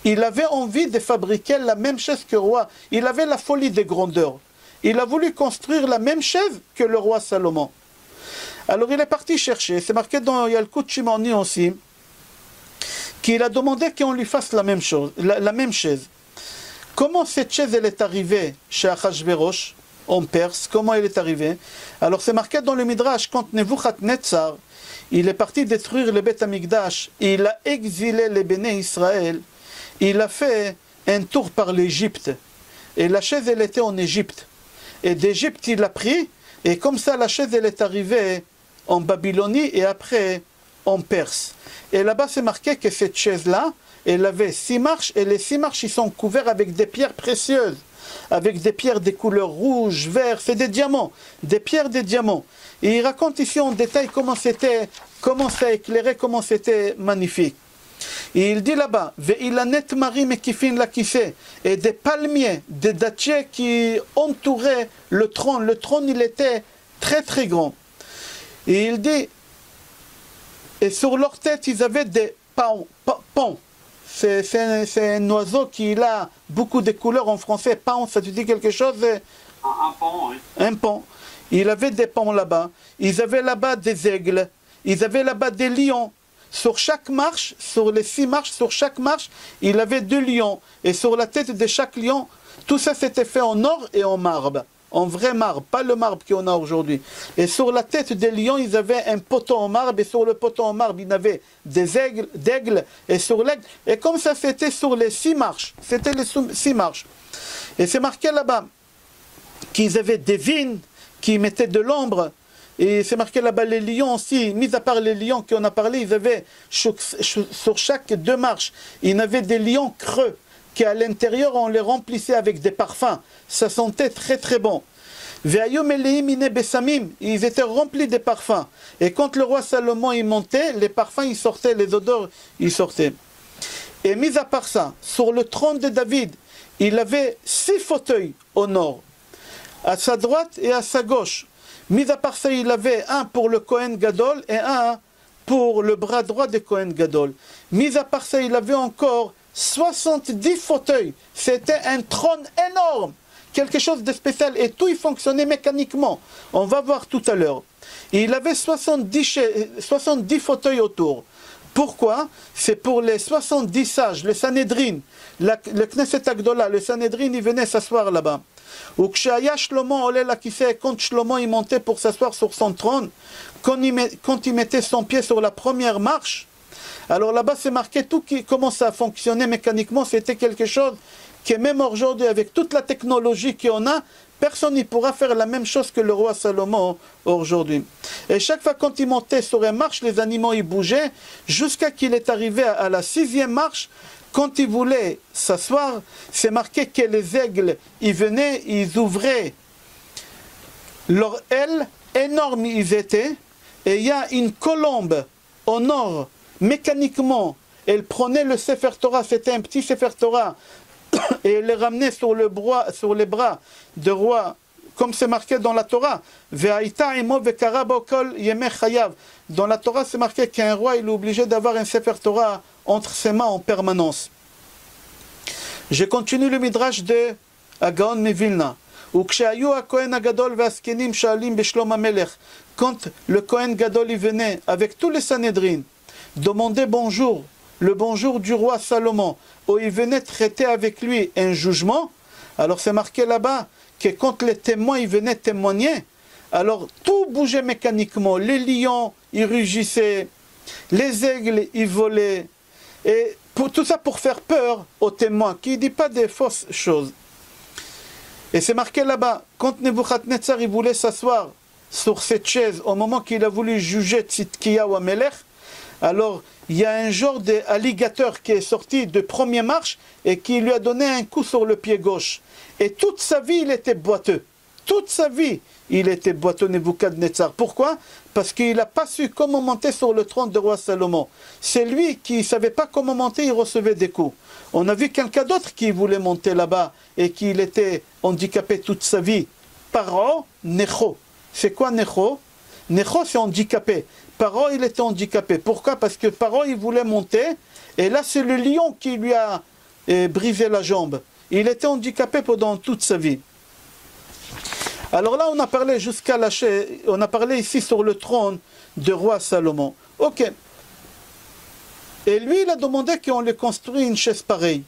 il avait envie de fabriquer la même chaise que le roi. Il avait la folie des grandeurs. Il a voulu construire la même chaise que le roi Salomon. Alors il est parti chercher, c'est marqué dans Yalkut Shimoni aussi, qu'il a demandé qu'on lui fasse la même chose, la même chaise. Comment cette chaise elle est arrivée chez Achashverosh en Perse? Comment elle est arrivée? Alors c'est marqué dans le Midrash, quand Nebuchadnezzar il est parti détruire le Beth Amikdash, il a exilé les Béné Israël, il a fait un tour par l'Égypte. Et la chaise elle était en Égypte. Et d'Égypte il l'a pris, et comme ça la chaise elle est arrivée en Babylonie et après en Perse. Et là-bas c'est marqué que cette chaise-là, elle avait 6 marches, et les 6 marches ils sont couverts avec des pierres précieuses, avec des pierres des couleurs rouges, vert, c'est des diamants, des pierres des diamants. Et il raconte ici en détail comment ça éclairait, comment c'était magnifique. Et il dit là-bas, Ve'ilanet marim ekifin lakissé, et des palmiers, des dattiers qui entouraient le trône. Le trône il était très très grand. Et il dit, et sur leur tête ils avaient des pans. C'est un oiseau qui a beaucoup de couleurs en français. Pan, ça te dit quelque chose? Un pan, oui. Un pan. Il avait des pans là-bas. Ils avaient là-bas des aigles. Ils avaient là-bas des lions. Sur chaque marche, sur les 6 marches, sur chaque marche, il avait 2 lions. Et sur la tête de chaque lion, tout ça s'était fait en or et en marbre. En vrai marbre, pas le marbre qu'on a aujourd'hui. Et sur la tête des lions, ils avaient un poteau en marbre, et sur le poteau en marbre, ils avaient des aigles, et sur l'aigle, et comme ça, c'était sur les 6 marches. C'était les 6 marches. Et c'est marqué là-bas qu'ils avaient des vignes qui mettaient de l'ombre, et c'est marqué là-bas les lions aussi, mis à part les lions qu'on a parlé, ils avaient sur chaque 2 marches, ils avaient des lions creux, qu'à l'intérieur on les remplissait avec des parfums. Ça sentait très très bon. Ils étaient remplis de parfums. Et quand le roi Salomon y montait, les parfums ils sortaient, les odeurs ils sortaient. Et mis à part ça, sur le trône de David, il avait 6 fauteuils au nord, à sa droite et à sa gauche. Mis à part ça, il avait un pour le Kohen Gadol et un pour le bras droit de Kohen Gadol. Mis à part ça, il avait encore 70 fauteuils. C'était un trône énorme, quelque chose de spécial, et tout il fonctionnait mécaniquement. On va voir tout à l'heure. Il avait 70 fauteuils autour. Pourquoi? C'est pour les 70 sages, le Sanhedrin, le Knesset Agdola, le Sanhedrin, il venait s'asseoir là-bas. Ou quand Shlomo il montait pour s'asseoir sur son trône, quand il mettait son pied sur la première marche, Alors là-bas, c'est marqué tout qui commence à fonctionner mécaniquement. C'était quelque chose qui, même aujourd'hui, avec toute la technologie qu'on a, personne n'y pourra faire la même chose que le roi Salomon aujourd'hui. Et chaque fois quand il montait sur une marche, les animaux ils bougeaient, jusqu'à qu'il est arrivé à la 6e marche. Quand il voulait s'asseoir, c'est marqué que les aigles, ils venaient, ils ouvraient leurs ailes, énormes ils étaient, et il y a une colombe au nord, mécaniquement, elle prenait le Sefer Torah, c'était un petit Sefer Torah, et elle les ramenait sur les bras de roi, comme c'est marqué dans la Torah. Dans la Torah, c'est marqué qu'un roi il est obligé d'avoir un Sefer Torah entre ses mains en permanence. Je continue le midrash de Gaon Mevilna. Quand le Kohen Gadol il venait avec tous les Sanhedrin demander bonjour, le bonjour du roi Salomon, où il venait traiter avec lui un jugement, alors c'est marqué là-bas que quand les témoins ils venaient témoigner, alors tout bougeait mécaniquement, les lions ils rugissaient, les aigles ils volaient, et tout ça pour faire peur aux témoins, qui ne disent pas des fausses choses. Et c'est marqué là-bas, quand Nebuchadnezzar il voulait s'asseoir sur cette chaise au moment qu'il a voulu juger Tzidkiyahu Amelech, alors il y a un genre d'alligateur qui est sorti de première marche et qui lui a donné un coup sur le pied gauche. Et toute sa vie il était boiteux. Toute sa vie il était boiteux Nebuchadnezzar. Pourquoi? Parce qu'il n'a pas su comment monter sur le trône de roi Salomon. C'est lui qui ne savait pas comment monter, il recevait des coups. On a vu quelqu'un d'autre qui voulait monter là-bas et qui était handicapé toute sa vie. Paro Necho. C'est quoi Necho? Necho c'est handicapé. Paro il était handicapé. Pourquoi? Parce que Paro il voulait monter et là c'est le lion qui lui a brisé la jambe. Il était handicapé pendant toute sa vie. Alors là on a parlé jusqu'à la chaise, on a parlé ici sur le trône de roi Salomon. Ok. Et lui il a demandé qu'on lui construise une chaise pareille.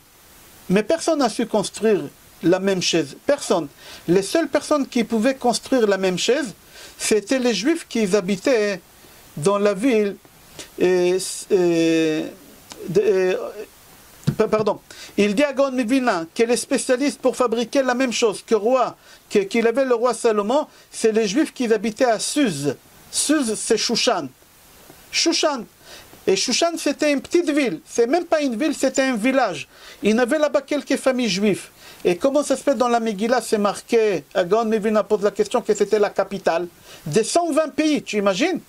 Mais personne n'a su construire la même chaise. Personne. Les seules personnes qui pouvaient construire la même chaise, c'était les Juifs qui habitaient dans la ville. Pardon. Il dit à Gaon Mevilna que les spécialistes pour fabriquer la même chose qu'il avait le roi Salomon, c'est les Juifs qui habitaient à Suz. Suz, c'est Shushan. Shushan. Et Shushan, c'était une petite ville. C'est même pas une ville, c'était un village. Il y avait là-bas quelques familles juives. Et comment ça se fait dans la Megillah, c'est marqué, Gaon Mevilna pose la question que c'était la capitale des 120 pays, tu imagines?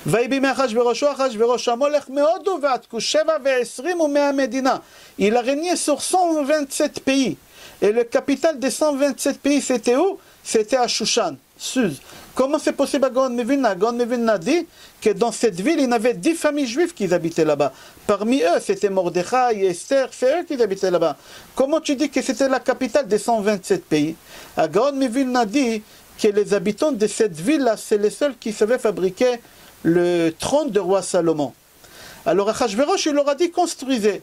Il a régné sur 127 pays. Et la capitale des 127 pays, c'était où? C'était à Shushan, Suz. Comment c'est possible à Gaon Mevilna? Gaon Mevilna dit que dans cette ville, il y avait 10 familles juives qui habitaient là-bas. Parmi eux, c'était Mordechai, Esther, c'est eux qui habitaient là-bas. Comment tu dis que c'était la capitale des 127 pays? À Gaon Mevilna dit que les habitants de cette ville-là, c'est les seuls qui savaient fabriquer le trône de roi Salomon. Alors Achashverosh, il leur a dit construisez.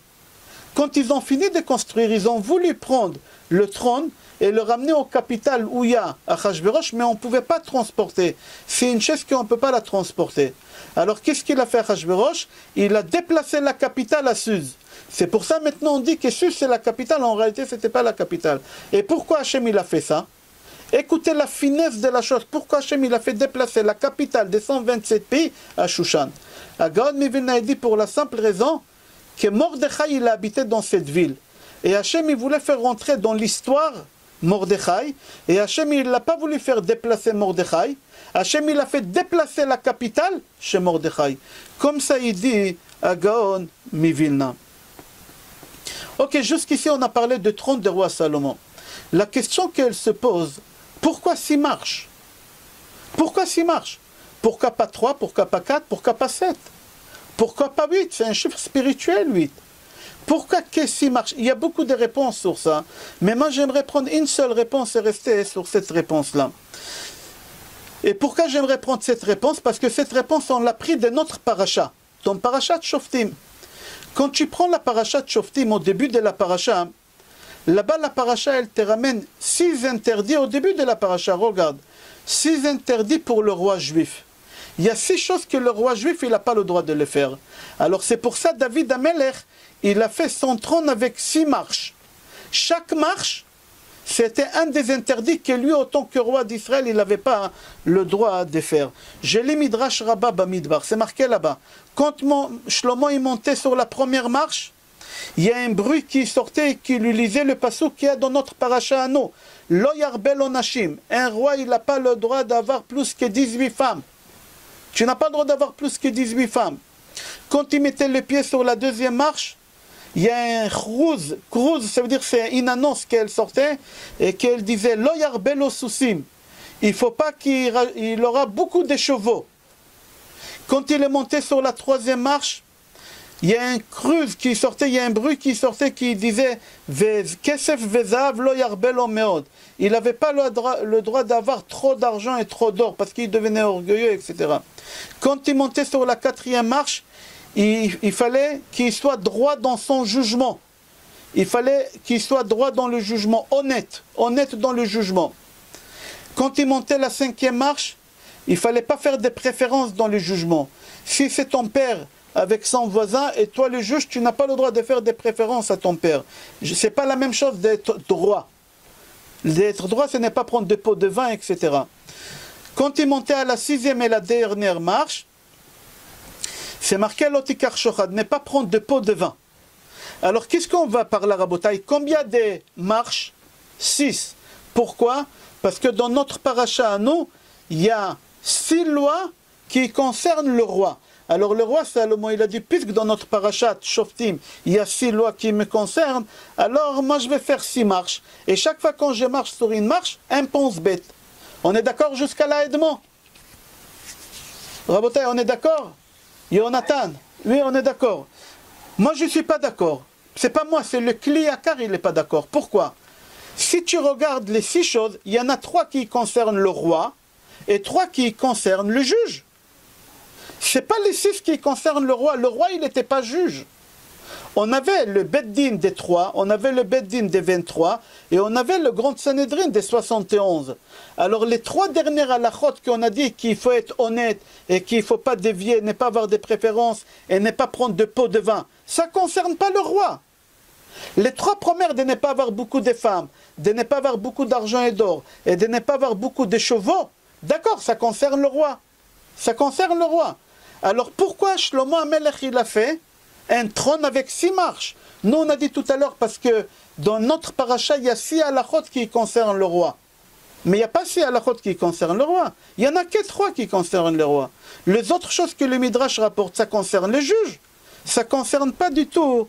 Quand ils ont fini de construire, ils ont voulu prendre le trône et le ramener au capital où il y a Achashverosh, mais on ne pouvait pas transporter. C'est une chaise qu'on ne peut pas la transporter. Alors qu'est-ce qu'il a fait Achashverosh? Il a déplacé la capitale à Suz. C'est pour ça maintenant on dit que Suz c'est la capitale, en réalité ce n'était pas la capitale. Et pourquoi Hachem il a fait ça? Écoutez la finesse de la chose. Pourquoi Hachem il a fait déplacer la capitale des 127 pays à Shushan? À Gaon Mevilna dit pour la simple raison que Mordechai il a habité dans cette ville. Et Hachem il voulait faire rentrer dans l'histoire Mordechai. Et Hachem il n'a pas voulu faire déplacer Mordechai. Hachem il a fait déplacer la capitale chez Mordechai. Comme ça il dit à Gaon Mevilna. Ok, jusqu'ici on a parlé du trône de roi Salomon. La question qu'elle se pose, pourquoi 6 marches? Pourquoi 6 marches? Pourquoi pas 3? Pourquoi pas 4? Pourquoi pas 7? Pourquoi pas 8? C'est un chiffre spirituel, 8. Pourquoi que 6 marches? Il y a beaucoup de réponses sur ça. Mais moi, j'aimerais prendre une seule réponse et rester sur cette réponse-là. Et pourquoi j'aimerais prendre cette réponse? Parce que cette réponse, on l'a pris de notre paracha. Dans Parashat Shoftim. Quand tu prends la Parashat Shoftim au début de la paracha, là-bas, la paracha, elle te ramène 6 interdits au début de la paracha. Regarde, 6 interdits pour le roi juif. il y a 6 choses que le roi juif, il n'a pas le droit de les faire. Alors c'est pour ça David Amelech, il a fait son trône avec 6 marches. Chaque marche, c'était un des interdits que lui, autant que roi d'Israël, il n'avait pas le droit de faire. J'ai les Midrash Rabbah Bamidbar, c'est marqué là-bas. Quand Shlomo est monté sur la première marche, il y a un bruit qui sortait et qui lui lisait le passouk qu'il y a dans notre paracha à nous. Lo yarbel onashim. Un roi, il n'a pas le droit d'avoir plus que 18 femmes. Tu n'as pas le droit d'avoir plus que 18 femmes. Quand il mettait les pieds sur la deuxième marche, il y a un krouz. Krouz, ça veut dire c'est une annonce qu'elle sortait et qu'elle disait Lo yarbel osusim. Il ne faut pas qu'il aura beaucoup de chevaux. Quand il est monté sur la troisième marche, il y a un cruz qui sortait, il y a un bruit qui sortait qui disait Kesef vezav lo yarbelo meod. Il n'avait pas le droit d'avoir trop d'argent et trop d'or parce qu'il devenait orgueilleux, etc. Quand il montait sur la quatrième marche, il fallait qu'il soit droit dans son jugement. Il fallait qu'il soit droit dans le jugement, honnête dans le jugement. Quand il montait la cinquième marche, il ne fallait pas faire des préférences dans le jugement. Si c'est ton père avec son voisin, et toi le juge, tu n'as pas le droit de faire des préférences à ton père. Ce n'est pas la même chose d'être droit. D'être droit, ce n'est pas prendre des pots de vin, etc. Quand il montait à la sixième et la dernière marche, c'est marqué l'otikar shochad, ne pas prendre de pots de vin. Alors qu'est-ce qu'on va par la rabotaille? Combien de marches? 6. Pourquoi? Parce que dans notre paracha à nous, il y a 6 lois qui concernent le roi. Alors le roi Salomon, il a dit, puisque dans notre parachat, Shoftim, il y a 6 lois qui me concernent, alors moi je vais faire 6 marches. Et chaque fois quand je marche sur une marche, un ponce bête. On est d'accord jusqu'à là, Edmond? Rabotai, on est d'accord? Jonathan? Oui, on est d'accord. Moi je ne suis pas d'accord. C'est pas moi, c'est le Kliakar, il n'est pas d'accord. Pourquoi? Si tu regardes les 6 choses, il y en a 3 qui concernent le roi et 3 qui concernent le juge. Ce n'est pas les 6 qui concernent le roi. Le roi, il n'était pas juge. On avait le Beddin des 3, on avait le Beddin des 23, et on avait le Grand Sanhédrin des 71. Alors les 3 dernières halachot qu'on a dit qu'il faut être honnête, et qu'il ne faut pas dévier, ne pas avoir de préférences, et ne pas prendre de pot de vin, ça ne concerne pas le roi. Les 3 premières, de ne pas avoir beaucoup de femmes, de ne pas avoir beaucoup d'argent et d'or, et de ne pas avoir beaucoup de chevaux, d'accord, ça concerne le roi. Ça concerne le roi. Alors pourquoi Shlomo Amelech il a fait un trône avec 6 marches? Nous on a dit tout à l'heure parce que dans notre paracha il y a 6 halachot qui concernent le roi. Mais il n'y a pas 6 halachot qui concernent le roi. Il n'y en a que 3 qui concernent le roi. Les autres choses que le Midrash rapporte, ça concerne les juges. Ça ne concerne pas du tout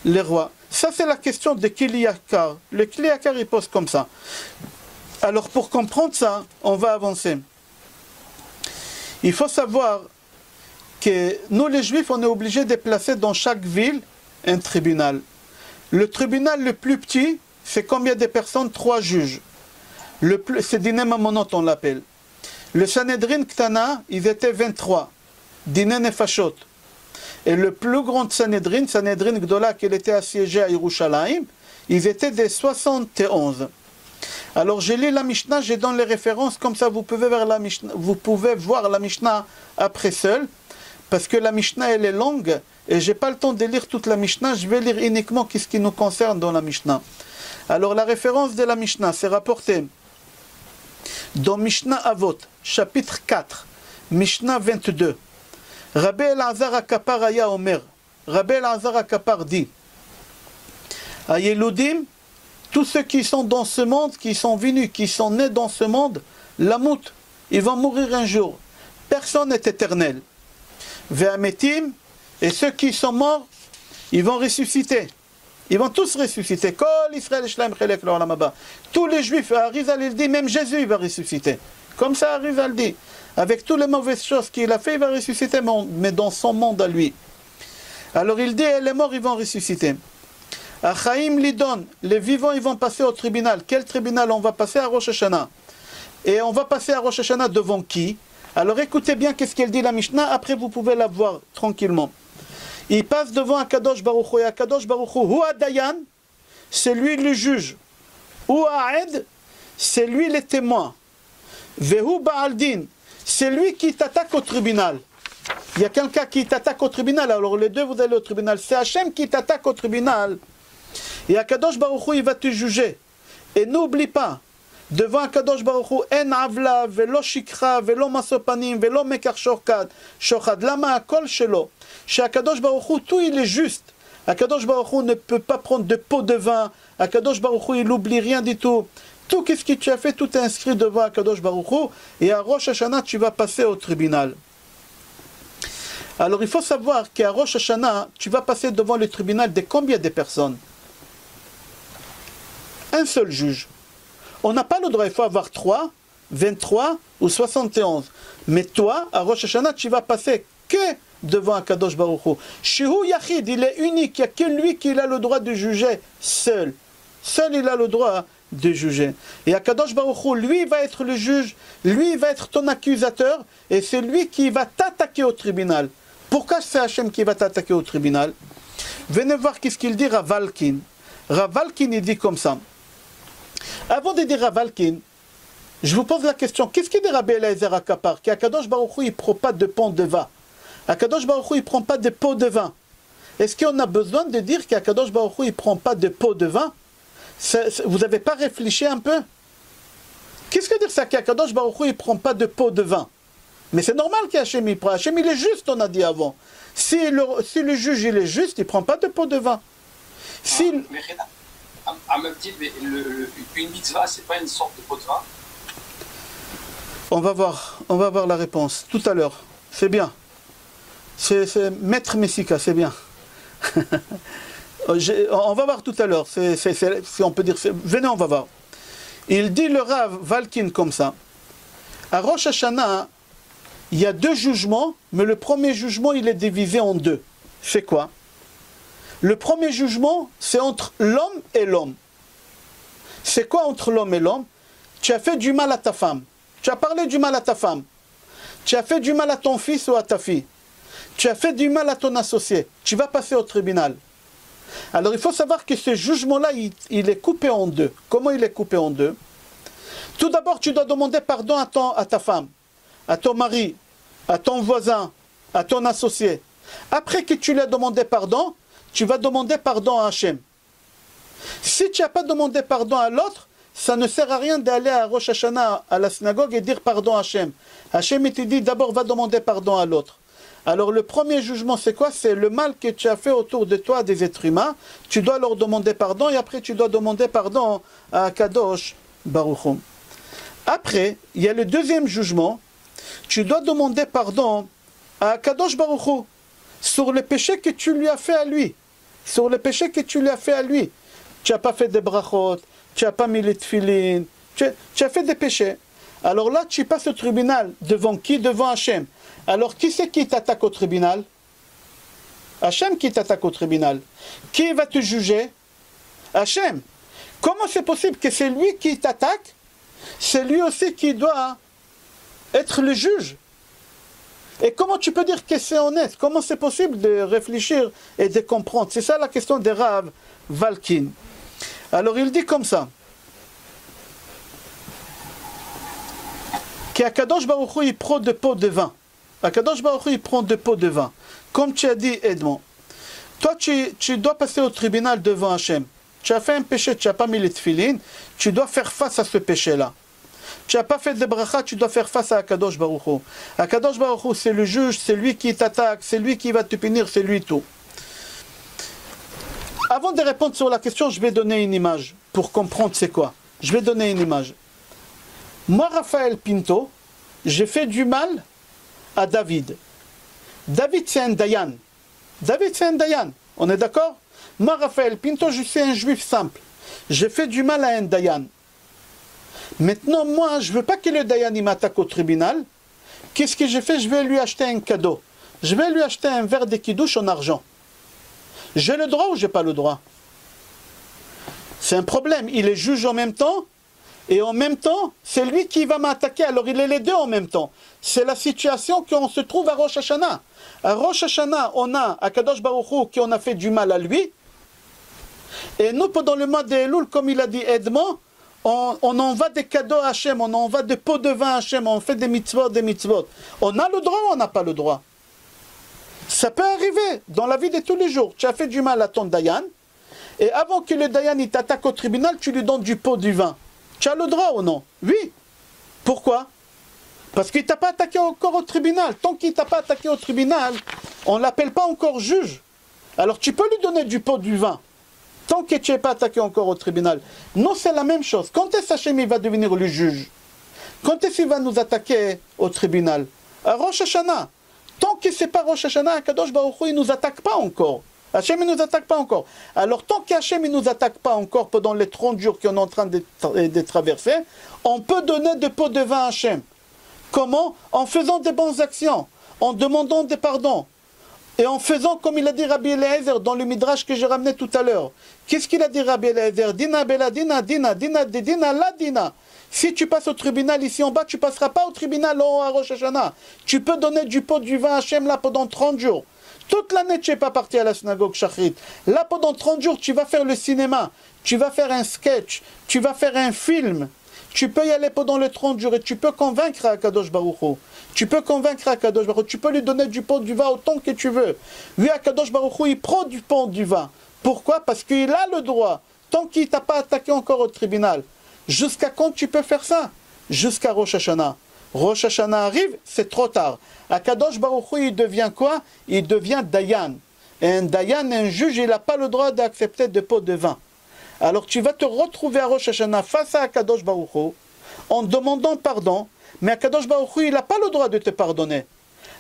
les rois. Ça c'est la question de Kliakar. Le Kliakar il pose comme ça. Alors pour comprendre ça, on va avancer. Il faut savoir que nous les Juifs, on est obligés de placer dans chaque ville un tribunal. Le tribunal le plus petit, c'est combien de personnes? 3 juges. C'est Diné Mamonot, on l'appelle. Le Sanhédrin Ktana, ils étaient 23. Diné Nefashot. Et le plus grand Sanhédrin, Sanhédrin Gdola, qui était assiégé à Yerushalayim, ils étaient des 71. Alors je lis la Mishnah, je donne les références, comme ça vous pouvez voir la Mishnah après seul, parce que la Mishnah elle est longue, et je n'ai pas le temps de lire toute la Mishnah, je vais lire uniquement ce qui nous concerne dans la Mishnah. Alors la référence de la Mishnah, c'est rapporté dans Mishnah Avot, chapitre 4, Mishnah 22. Rabbi Elazar HaKapar aya omer, Rabbi Elazar HaKapar dit, Ayeludim, tous ceux qui sont dans ce monde, qui sont venus, qui sont nés dans ce monde, l'amut, ils vont mourir un jour. Personne n'est éternel. Ve'ametim, et ceux qui sont morts, ils vont ressusciter. Ils vont tous ressusciter. Kol Israël Shlaim Chelek L'Olam Haba. Tous les Juifs, Arizal il dit, même Jésus il va ressusciter. Comme ça Arizal dit. Avec toutes les mauvaises choses qu'il a fait, il va ressusciter, mais dans son monde à lui. Alors il dit, et les morts ils vont ressusciter. Achaim Lidon, les vivants ils vont passer au tribunal. Quel tribunal? On va passer à Rosh Hashanah. Et on va passer à Rosh Hashanah devant qui? Alors écoutez bien qu'est-ce qu'elle dit la Mishnah, après vous pouvez la voir tranquillement. Il passe devant Akadosh Baruch Hu, et Akadosh Baruch Hu, Hu Dayan, c'est lui le juge. Hu Aed, c'est lui le témoin. Vehu Baal Din, c'est lui qui t'attaque au tribunal. Il y a quelqu'un qui t'attaque au tribunal, alors les deux vous allez au tribunal. C'est Hachem qui t'attaque au tribunal. Et Akadosh Baruch Hu, il va te juger. Et n'oublie pas, devant Akadosh Baruch Hu, en avla, velo shikra, velo masopanim, velo mekar shochad, lama akol shelo. Chez Akadosh Baruch Hu, tout il est juste. Akadosh Baruch Hu ne peut pas prendre de pot de vin. Akadosh Baruch Hu, il n'oublie rien du tout. Tout ce que tu as fait, tout est inscrit devant Akadosh Baruch Hu. Et à Rosh Hashanah, tu vas passer au tribunal. Alors il faut savoir qu'à Rosh Hashanah, tu vas passer devant le tribunal de combien de personnes? Un seul juge. On n'a pas le droit, il faut avoir 3, 23 ou 71. Mais toi, à Rosh Hashanah, tu vas passer que devant Akadosh Baruch Hu. Shehu Yachid, il est unique, il n'y a que lui qui a le droit de juger seul. Seul il a le droit de juger. Et Akadosh Baruch Hu, lui va être le juge, lui va être ton accusateur, et c'est lui qui va t'attaquer au tribunal. Pourquoi c'est Hachem qui va t'attaquer au tribunal? Venez voir qu'est-ce qu'il dit Rav Valkin. Rav Valkin, il dit comme ça. Avant de dire Rav Valkin, je vous pose la question, qu'est-ce qu'il dit Rabbi Eliezer Akapar? Qu'Akadosh Baruch Hu, il ne prend pas de pot de vin. Akadosh Baruch Hu, il ne prend pas de pot de vin. Est-ce qu'on a besoin de dire qu'Akadosh Baruch Hu, il ne prend pas de pot de vin? Vous n'avez pas réfléchi un peu? Qu'est-ce que dire ça qu'Akadosh Baruch Hu, il ne prend pas de pot de vin? Mais c'est normal qu'Hachem il prend. Hachem il est juste, on a dit avant. Si le juge il est juste, il ne prend pas de pot de vin. Si... Mais une mitzvah, c'est pas une sorte de pot de vin? On va voir la réponse tout à l'heure. C'est bien. C'est Maître Messika, c'est bien. On va voir tout à l'heure. Si on peut dire, venez, on va voir. Il dit le Rav Valkin comme ça. À Rosh Hashanah, il y a 2 jugements, mais le premier jugement, il est divisé en 2. C'est quoi? Le premier jugement, c'est entre l'homme et l'homme. C'est quoi entre l'homme et l'homme? Tu as fait du mal à ta femme. Tu as parlé du mal à ta femme. Tu as fait du mal à ton fils ou à ta fille. Tu as fait du mal à ton associé. Tu vas passer au tribunal. Alors il faut savoir que ce jugement-là, il est coupé en 2. Comment il est coupé en 2? Tout d'abord, tu dois demander pardon à ta femme, à ton mari, à ton voisin, à ton associé. Après que tu lui as demandé pardon, tu vas demander pardon à Hachem. Si tu n'as pas demandé pardon à l'autre, ça ne sert à rien d'aller à Rosh Hashanah, à la synagogue, et dire pardon à Hachem. Hachem, il te dit d'abord, va demander pardon à l'autre. Alors le premier jugement, c'est quoi? C'est le mal que tu as fait autour de toi des êtres humains. Tu dois leur demander pardon, et après tu dois demander pardon à Kadosh Baruch Hu. Après, il y a le deuxième jugement. Tu dois demander pardon à Kadosh Baruch Hu sur le péché que tu lui as fait à lui. Sur le péché que tu lui as fait à lui. Tu n'as pas fait de brachot, tu n'as pas mis les tefilin, tu as fait des péchés. Alors là, tu passes au tribunal. Devant qui? Devant Hachem. Alors qui c'est qui t'attaque au tribunal? Hachem qui t'attaque au tribunal. Qui va te juger? Hachem. Comment c'est possible que c'est lui qui t'attaque? C'est lui aussi qui doit être le juge. Et comment tu peux dire que c'est honnête? Comment c'est possible de réfléchir et de comprendre? C'est ça la question de Rav Valkin. Alors il dit comme ça. Qu'Akadosh Baruch Hu, il prend 2 pots de vin. Akadosh Baruch Hu, il prend 2 pots de vin. Comme tu as dit, Edmond. Toi, tu dois passer au tribunal devant Hachem. Tu as fait un péché, tu n'as pas mis les tefilin. Tu dois faire face à ce péché-là. Tu n'as pas fait de bracha, tu dois faire face à Akadosh Baruch Hu. Akadosh Baruch Hu, c'est le juge, c'est lui qui t'attaque, c'est lui qui va te punir, c'est lui tout. Avant de répondre sur la question, je vais donner une image pour comprendre c'est quoi. Je vais donner une image. Moi, Raphaël Pinto, j'ai fait du mal à David. David, c'est un Dayan. David, c'est un Dayan. On est d'accord? Moi, Raphaël Pinto, je suis un juif simple. J'ai fait du mal à un Dayan. Maintenant, moi, je ne veux pas que le Dayan m'attaque au tribunal. Qu'est-ce que j'ai fait? Je vais lui acheter un cadeau. Je vais lui acheter un verre de kidouche en argent. J'ai le droit ou je n'ai pas le droit? C'est un problème. Il est juge en même temps. Et en même temps, c'est lui qui va m'attaquer. Alors il est les deux en même temps. C'est la situation qu'on se trouve à Rosh Hashanah. À Rosh Hashanah, on a Akadosh Baruch Hu qui on a fait du mal à lui. Et nous, pendant le mois d'Elul, comme il a dit Edmond, on envoie des cadeaux à Hachem, on envoie des pots de vin à Hachem, on fait des mitzvot, des mitzvot. On a le droit ou on n'a pas le droit? Ça peut arriver dans la vie de tous les jours. Tu as fait du mal à ton Dayan, et avant que le Dayan il t'attaque au tribunal, tu lui donnes du pot du vin. Tu as le droit ou non? Oui. Pourquoi? Parce qu'il ne t'a pas attaqué encore au tribunal. Tant qu'il ne t'a pas attaqué au tribunal, on ne l'appelle pas encore juge. Alors tu peux lui donner du pot du vin. Tant que tu n'es pas attaqué encore au tribunal. Non, c'est la même chose. Quand est-ce Hachem va devenir le juge? Quand est-ce qu'il va nous attaquer au tribunal? À Rosh Hashanah. Tant que ce n'est pas Rosh Hashanah, Kadosh Baruch Hu, il ne nous attaque pas encore. Hachem ne nous attaque pas encore. Alors tant qu'Hachem ne nous attaque pas encore pendant les 30 jours qu'on est en train de traverser, on peut donner des pots de vin à Hachem. Comment? En faisant des bonnes actions, en demandant des pardons. Et en faisant comme il a dit Rabbi Eliezer dans le Midrash que j'ai ramené tout à l'heure. Qu'est-ce qu'il a dit Rabbi Eliezer? Dina bela dina, dina, dina, dina, la dina. Si tu passes au tribunal ici en bas, tu ne passeras pas au tribunal en haut à Rosh Hashanah. Tu peux donner du pot du vin à Hachem là pendant 30 jours. Toute l'année, tu n'es pas parti à la synagogue Shachrit. Là, pendant 30 jours, tu vas faire le cinéma. Tu vas faire un sketch. Tu vas faire un film. Tu peux y aller pendant les 30 jours et tu peux convaincre Akadosh Baruch Hu. Tu peux convaincre Akadosh Baruch Hu. Tu peux lui donner du pot du vin autant que tu veux. Lui, Akadosh Baruch Hu, il prend du pot du vin. Pourquoi? Parce qu'il a le droit. Tant qu'il ne t'a pas attaqué encore au tribunal. Jusqu'à quand tu peux faire ça? Jusqu'à Rosh Hashanah. Rosh Hashanah arrive, c'est trop tard. Akadosh Baruch Hu, il devient quoi? Il devient Dayan. Et un Dayan, un juge, il n'a pas le droit d'accepter de pot de vin. Alors tu vas te retrouver à Rosh Hashanah face à Akadosh Baruch Hu, en demandant pardon, mais Akadosh Baruch Hu, il n'a pas le droit de te pardonner.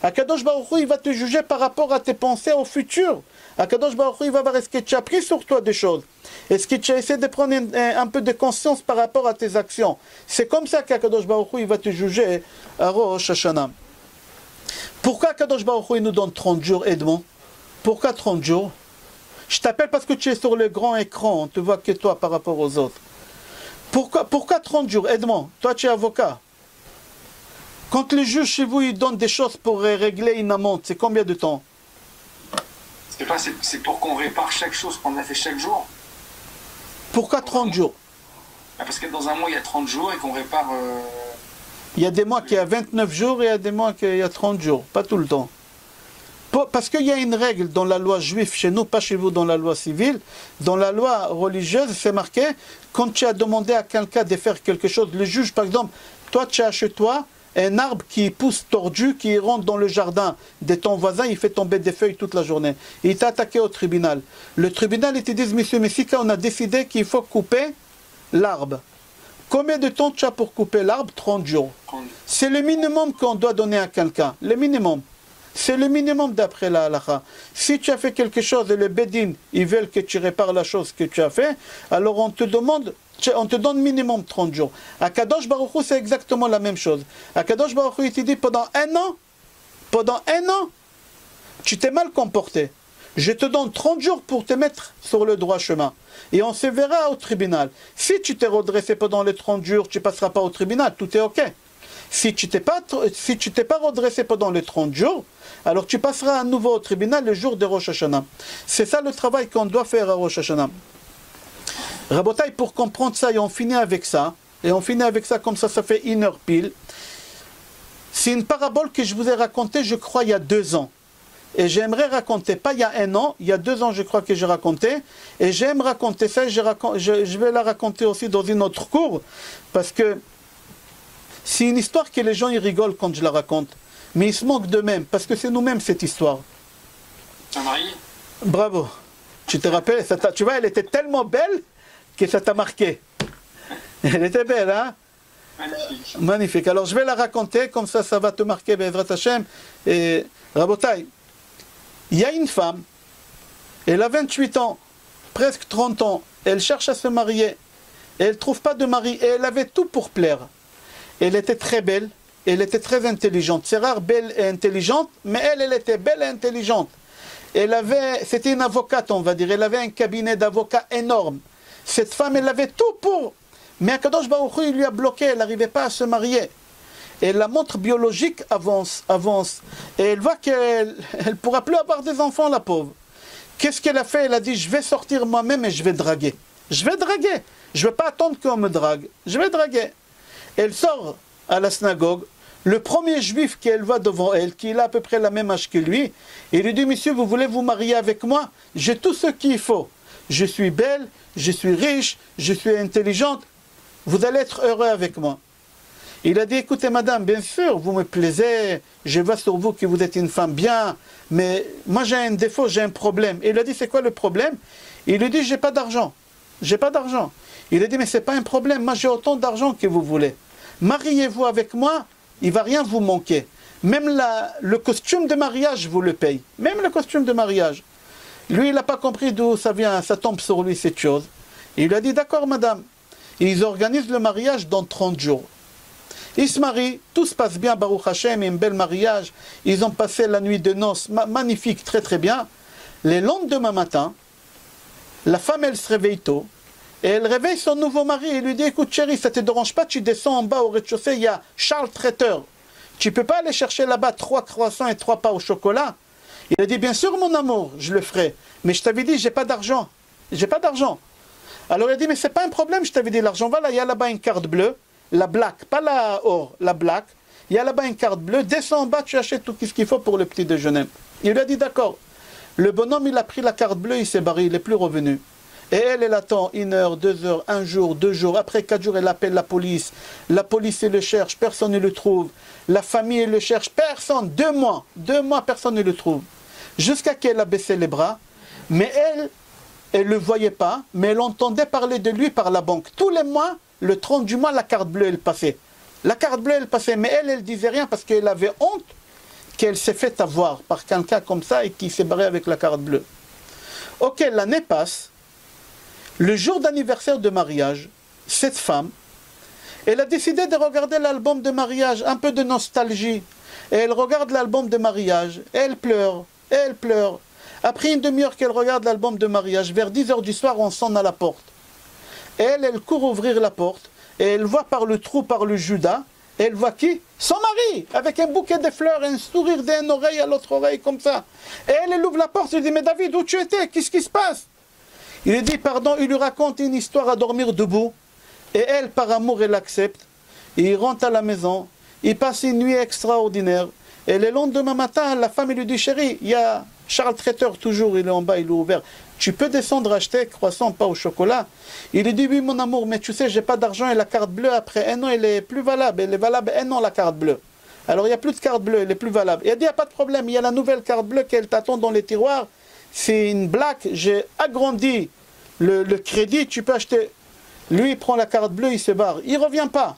Akadosh Baruch Hu, il va te juger par rapport à tes pensées au futur. Akadosh Baruch Hu, il va voir est-ce que tu as pris sur toi des choses. Est-ce que tu as essayé de prendre un peu de conscience par rapport à tes actions. C'est comme ça qu'Akadosh Baruch Hu, il va te juger à Rosh Hashanah. Pourquoi Akadosh Baruch Hu, il nous donne 30 jours, Edmond? Pourquoi 30 jours? Je t'appelle parce que tu es sur le grand écran, on ne te voit que toi par rapport aux autres. Pourquoi 30 jours? Edmond, toi tu es avocat. Quand le juge chez vous, il donne des choses pour régler une amende, c'est combien de temps? C'est pour qu'on répare chaque chose qu'on a fait chaque jour. Pourquoi 30 jours? Parce que dans un mois, il y a 30 jours et qu'on répare... Il y a des mois qui y a 29 jours et il y a des mois qui y a 30 jours, pas tout le temps. Parce qu'il y a une règle dans la loi juive chez nous, pas chez vous dans la loi civile. Dans la loi religieuse, c'est marqué, quand tu as demandé à quelqu'un de faire quelque chose, le juge, par exemple, toi tu as chez toi un arbre qui pousse tordu, qui rentre dans le jardin de ton voisin, il fait tomber des feuilles toute la journée. Il t'a attaqué au tribunal. Le tribunal, ils te disent, monsieur Messika, on a décidé qu'il faut couper l'arbre. Combien de temps tu as pour couper l'arbre? 30 jours. C'est le minimum qu'on doit donner à quelqu'un. Le minimum. C'est le minimum d'après la halakha. Si tu as fait quelque chose et le Bedin, ils veulent que tu répares la chose que tu as fait, alors on te donne minimum 30 jours. À Kadosh Baruch Hu, c'est exactement la même chose. À Kadosh Baruch Hu, il te dit pendant un an, tu t'es mal comporté. Je te donne 30 jours pour te mettre sur le droit chemin. Et on se verra au tribunal. Si tu t'es redressé pendant les 30 jours, tu ne passeras pas au tribunal, tout est ok. Si tu t'es pas redressé pendant les 30 jours, alors tu passeras à nouveau au tribunal le jour de Rosh Hashanah. C'est ça le travail qu'on doit faire à Rosh Hashanah. Rabotai, pour comprendre ça, et on finit avec ça, comme ça fait 1 heure pile. C'est une parabole que je vous ai racontée, je crois, il y a 2 ans. Et j'aimerais raconter, pas il y a 1 an, il y a 2 ans, je crois que j'ai raconté. Et j'aime raconter ça, je vais la raconter aussi dans une autre cour, parce que c'est une histoire que les gens ils rigolent quand je la raconte. Mais ils se moquent d'eux-mêmes, parce que c'est nous-mêmes cette histoire. Un mari? Bravo. Tu te rappelles, tu vois, elle était tellement belle que ça t'a marqué. Elle était belle, hein? Magnifique. Magnifique. Alors je vais la raconter, comme ça va te marquer, Be'ezrat Hashem. Et Rabotai, il y a une femme, elle a 28 ans, presque 30 ans, elle cherche à se marier, et elle ne trouve pas de mari, et elle avait tout pour plaire. Elle était très belle, elle était très intelligente. C'est rare, belle et intelligente, mais elle était belle et intelligente. C'était une avocate, on va dire, elle avait un cabinet d'avocats énorme. Cette femme, elle avait tout pour... Mais Akadosh Baruch Hu, il lui a bloqué, elle n'arrivait pas à se marier. Et la montre biologique avance. Et elle voit qu'elle ne pourra plus avoir des enfants, la pauvre. Qu'est-ce qu'elle a fait? Elle a dit, je vais sortir moi-même et je vais draguer. Je vais draguer. Je ne vais pas attendre qu'on me drague. Je vais draguer. Elle sort à la synagogue. Le premier juif qu'elle voit devant elle, qui a à peu près la même âge que lui, il lui dit, monsieur, vous voulez vous marier avec moi? J'ai tout ce qu'il faut. Je suis belle, je suis riche, je suis intelligente. Vous allez être heureux avec moi. Il a dit, écoutez madame, bien sûr, vous me plaisez, je vois sur vous que vous êtes une femme bien, mais moi j'ai un défaut, j'ai un problème. Et il a dit, c'est quoi le problème? Il lui dit, j'ai pas d'argent. J'ai pas d'argent. Il a dit, mais c'est pas un problème, moi j'ai autant d'argent que vous voulez. Mariez-vous avec moi, il va rien vous manquer. Même le costume de mariage, vous le paye. Même le costume de mariage. Lui, il n'a pas compris d'où ça vient, ça tombe sur lui cette chose. Il lui a dit, d'accord madame. Ils organisent le mariage dans 30 jours. Ils se marient, tout se passe bien, Baruch Hashem, un bel mariage. Ils ont passé la nuit de noces, magnifique, très très bien. Le lendemain matin, la femme, elle se réveille tôt. Et elle réveille son nouveau mari et lui dit, écoute chérie, ça ne te dérange pas, tu descends en bas au rez-de-chaussée, il y a Charles Traiteur. Tu ne peux pas aller chercher là-bas 3 croissants et 3 pains au chocolat? Il a dit, bien sûr mon amour, je le ferai. Mais je t'avais dit, j'ai pas d'argent. J'ai pas d'argent. Alors il a dit, mais c'est pas un problème, je t'avais dit l'argent. Voilà, il y a là-bas une carte bleue, la black, pas la or, la black. Il y a là-bas une carte bleue, descends en bas, tu achètes tout ce qu'il faut pour le petit déjeuner. Il lui a dit, d'accord. Le bonhomme, il a pris la carte bleue, il s'est barré, il n'est plus revenu. Et elle attend 1 heure, 2 heures, 1 jour, 2 jours. Après 4 jours, elle appelle la police. La police, elle le cherche, personne ne le trouve. La famille, elle le cherche, personne. 2 mois, personne ne le trouve. Jusqu'à qu'elle a baissé les bras. Mais elle ne le voyait pas, mais elle entendait parler de lui par la banque. Tous les mois, le 30 du mois, la carte bleue, elle passait. La carte bleue, elle passait, mais elle disait rien parce qu'elle avait honte qu'elle s'est fait avoir par quelqu'un comme ça et qui s'est barré avec la carte bleue. Ok, l'année passe. Le jour d'anniversaire de mariage, cette femme, elle a décidé de regarder l'album de mariage, un peu de nostalgie. Et elle regarde l'album de mariage, et elle pleure, et elle pleure. Après une demi-heure qu'elle regarde l'album de mariage, vers 10 heures du soir, on sonne à la porte. Et elle court ouvrir la porte, et elle voit par le trou, par le Judas, et elle voit qui? Son mari, avec un bouquet de fleurs, un sourire d'une oreille à l'autre oreille, comme ça. Et elle ouvre la porte, elle dit, mais David, où tu étais? Qu'est-ce qui se passe? Il lui dit pardon, il lui raconte une histoire à dormir debout. Et elle, par amour, elle accepte. Il rentre à la maison, il passe une nuit extraordinaire. Et le lendemain matin, la femme lui dit, chérie, il y a Charles Traiteur toujours, il est en bas, il est ouvert. Tu peux descendre acheter croissant, pas au chocolat? Il lui dit, oui mon amour, mais tu sais, j'ai pas d'argent et la carte bleue, après 1 an, elle est plus valable. Elle est valable 1 an, la carte bleue. Alors il n'y a plus de carte bleue, elle est plus valable. Il a dit, il n'y a pas de problème, il y a la nouvelle carte bleue qu'elle t'attend dans les tiroirs. C'est une blague, j'ai agrandi le crédit, tu peux acheter. Lui, il prend la carte bleue, il se barre. Il ne revient pas.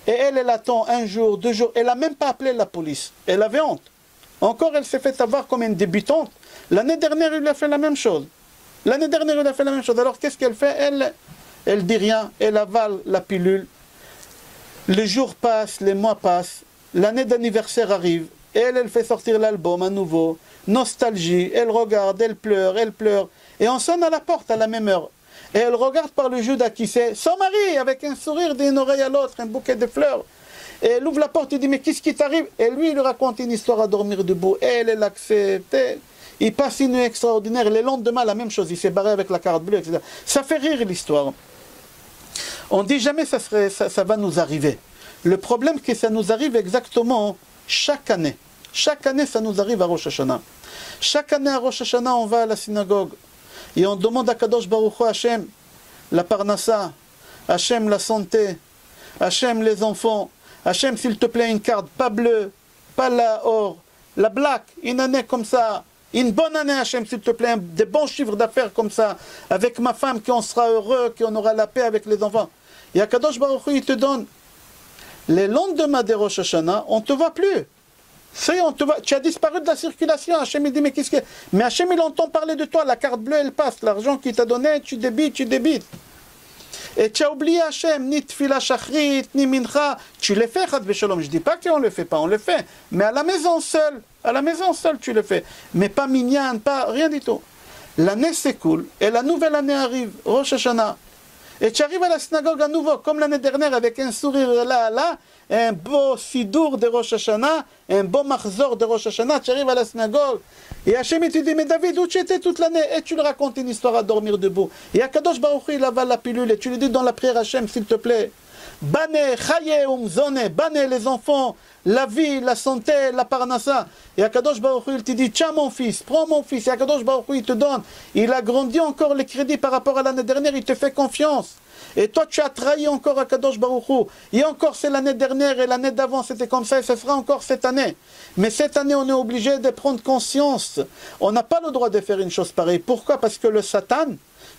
Et elle attend 1 jour, 2 jours. Elle n'a même pas appelé la police. Elle avait honte. Encore, elle s'est fait avoir comme une débutante. L'année dernière, il lui a fait la même chose. L'année dernière, il a fait la même chose. Alors, qu'est-ce qu'elle fait? Elle dit rien. Elle avale la pilule. Les jours passent, les mois passent. L'année d'anniversaire arrive. Elle fait sortir l'album à nouveau. Nostalgie. Elle regarde, elle pleure, elle pleure. Et on sonne à la porte à la même heure. Et elle regarde par le Judas qui c'est son mari, avec un sourire d'une oreille à l'autre, un bouquet de fleurs. Et elle ouvre la porte et dit, mais qu'est-ce qui t'arrive? Et lui, il lui raconte une histoire à dormir debout. Elle accepte. Il passe une nuit extraordinaire. Et le lendemain, la même chose. Il s'est barré avec la carte bleue, etc. Ça fait rire l'histoire. On dit jamais ça va nous arriver. Le problème, c'est que ça nous arrive exactement chaque année. Chaque année, ça nous arrive à Rosh Hashanah. Chaque année à Rosh Hashanah, on va à la synagogue. Et on demande à Kadosh Baruch Hu, Hachem, la parnassa, Hachem, la santé, Hachem, les enfants, Hachem, s'il te plaît, une carte, pas bleue, pas la or, la black, une année comme ça, une bonne année, Hachem, s'il te plaît, des bons chiffres d'affaires comme ça, avec ma femme, qu'on sera heureux, qu'on aura la paix avec les enfants. Et à Kadosh Baruch Hu, il te donne. Les lendemains de Rosh Hashanah, on ne te voit plus. Tu as disparu de la circulation. Hachem il dit, mais qu'est-ce que... Mais Hachem il entend parler de toi, la carte bleue elle passe, l'argent qu'il t'a donné, tu débites. Et tu as oublié Hachem, ni tfila shachrit, ni mincha, tu les fais, chad v'shalom. Je ne dis pas qu'on ne le fait pas, on le fait. Mais à la maison seule tu le fais. Mais pas minyan, pas rien du tout. L'année s'écoule, et la nouvelle année arrive, Rosh Hashanah. Et tu arrives à la synagogue à nouveau, comme l'année dernière, avec un sourire là, un beau sidour de Rosh Hashanah, un beau marzor de Rosh Hashanah, tu arrives à la synagogue, et Hachem il te dit, mais David, où tu étais toute l'année? Et tu lui racontes une histoire à dormir debout. Et Akadosh Baruch Hu, il avale la pilule, et tu lui dis dans la prière, Hachem, s'il te plaît, Bane, Chaye, Umzone, Bane, les enfants, la vie, la santé, la parnassa. Et Akadosh Baruch Hu, il te dit, tiens mon fils, prends mon fils. Et Akadosh Baruch Hu, il te donne. Il a grandi encore les crédits par rapport à l'année dernière, il te fait confiance. Et toi, tu as trahi encore Akadosh Baruch Hu. Et encore, c'est l'année dernière et l'année d'avant, c'était comme ça et ce sera encore cette année. Mais cette année, on est obligé de prendre conscience. On n'a pas le droit de faire une chose pareille. Pourquoi? Parce que le Satan,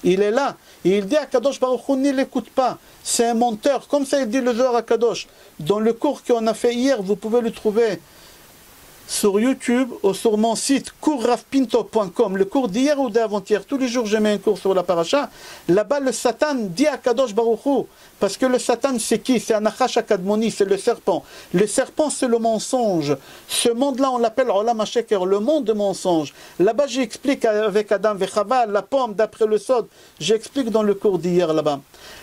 il est là. Et il dit à Kadosh Baruch Hu, ne l'écoute pas. C'est un menteur. Comme ça, il dit le Zohar à Kadosh. Dans le cours qu'on a fait hier, vous pouvez le trouver sur YouTube ou sur mon site coursravpinto.com. Le cours d'hier ou d'avant-hier. Tous les jours, je mets un cours sur la paracha. Là-bas, le Satan dit à Kadosh Baruch Hu, parce que le Satan, c'est qui? C'est Anachash Akadmoni, c'est le serpent. Le serpent, c'est le mensonge. Ce monde-là, on l'appelle Olam HaSheker, le monde de mensonge. Là-bas, j'explique avec Adam Vechava, la pomme d'après le Sod. J'explique dans le cours d'hier là-bas.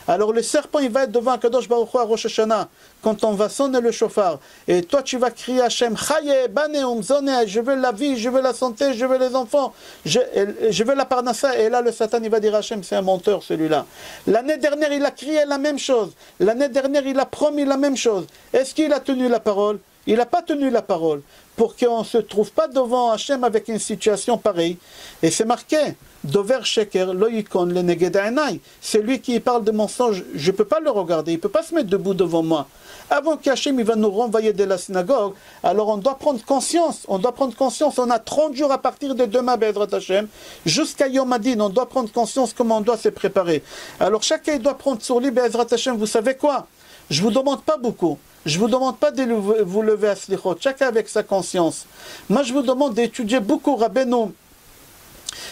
Alors le serpent, il va être devant Kadosh Baruch Hu à Rosh Hashanah, quand on va sonner le chauffard. Et toi, tu vas crier Hachem, Chaye, Bane, Umzone, je veux la vie, je veux la santé, je veux les enfants, je veux la parnassa. Et là, le Satan, il va dire Hachem, c'est un menteur celui-là. L'année dernière, il a crié la même chose. L'année dernière, il a promis la même chose. Est-ce qu'il a tenu la parole? Il n'a pas tenu la parole. Pour qu'on ne se trouve pas devant Hachem avec une situation pareille. Et c'est marqué, Dover Sheker, Loïkon, le Negeda'enai. C'est lui qui parle de mensonge. Je ne peux pas le regarder. Il ne peut pas se mettre debout devant moi. Avant qu'Hachem il va nous renvoyer de la synagogue, alors on doit prendre conscience. On doit prendre conscience. On a 30 jours à partir de demain, Be'ezrat Hachem, jusqu'à Yom Hadin. On doit prendre conscience comment on doit se préparer. Alors chacun doit prendre sur lui, Be'ezrat Hachem. Vous savez quoi? Je ne vous demande pas beaucoup. Je ne vous demande pas de vous lever à Slichot, chacun avec sa conscience. Moi, je vous demande d'étudier beaucoup Rabbeinu,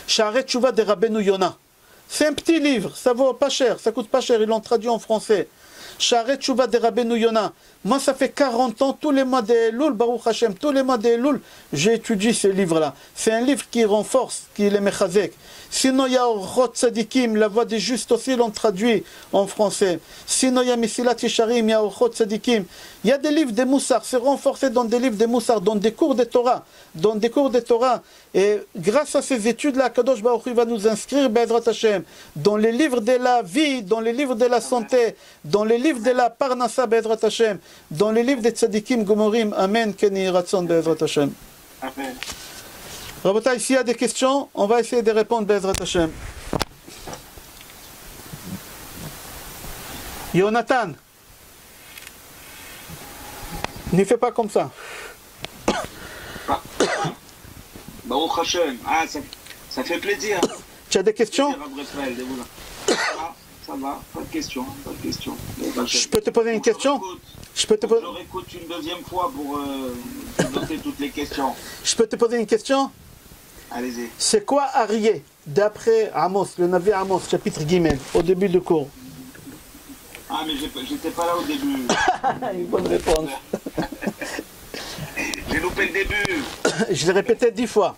Sha'arei Tshuva de Rabbeinu Yona. C'est un petit livre, ça vaut pas cher, ça coûte pas cher, ils l'ont traduit en français. Sha'arei Tshuva de Rabbeinu Yona. Moi, ça fait 40 ans, tous les mois de Elul, Baruch Hashem, tous les mois de Elul, j'ai étudié ce livre-là. C'est un livre qui renforce, qui est mechazek. Sinon, il y a Orchot Tzadikim, la voix des justes aussi l'ont traduit en français. Sinon, il y a Mesilat Yesharim, il y a Orchot Tzadikim. Il y a des livres de Moussar, c'est renforcé dans des livres de Moussar, dans des cours de Torah. Dans des cours de Torah. Et grâce à ces études-là, Kadosh Baruch Hu va nous inscrire, Be'ezrat Hashem, dans les livres de la vie, dans les livres de la santé, dans les livres de la Parnassa, Be'ezrat Hashem, dans les livres de Tzadikim Gomorim. Amen, Keni Ratson, Be'ezrat Hashem. Amen. Rabotai, s'il y a des questions, on va essayer de répondre, Be'ezrat Hashem. Jonathan, ne fais pas comme ça. Baruch Hashem, ça fait plaisir. Tu as des questions? Ça va, pas de questions, pas de questions. Je peux te poser une question? Je peux te poser... Je réécoute une deuxième fois pour noter toutes les questions. Je peux te poser une question? Allez-y. C'est quoi Arié, d'après Amos, le Navi Amos, chapitre Gimel, au début du cours? Ah, mais j'étais pas là au début. Une bonne réponse. J'ai loupé le début. Je l'ai répété 10 fois.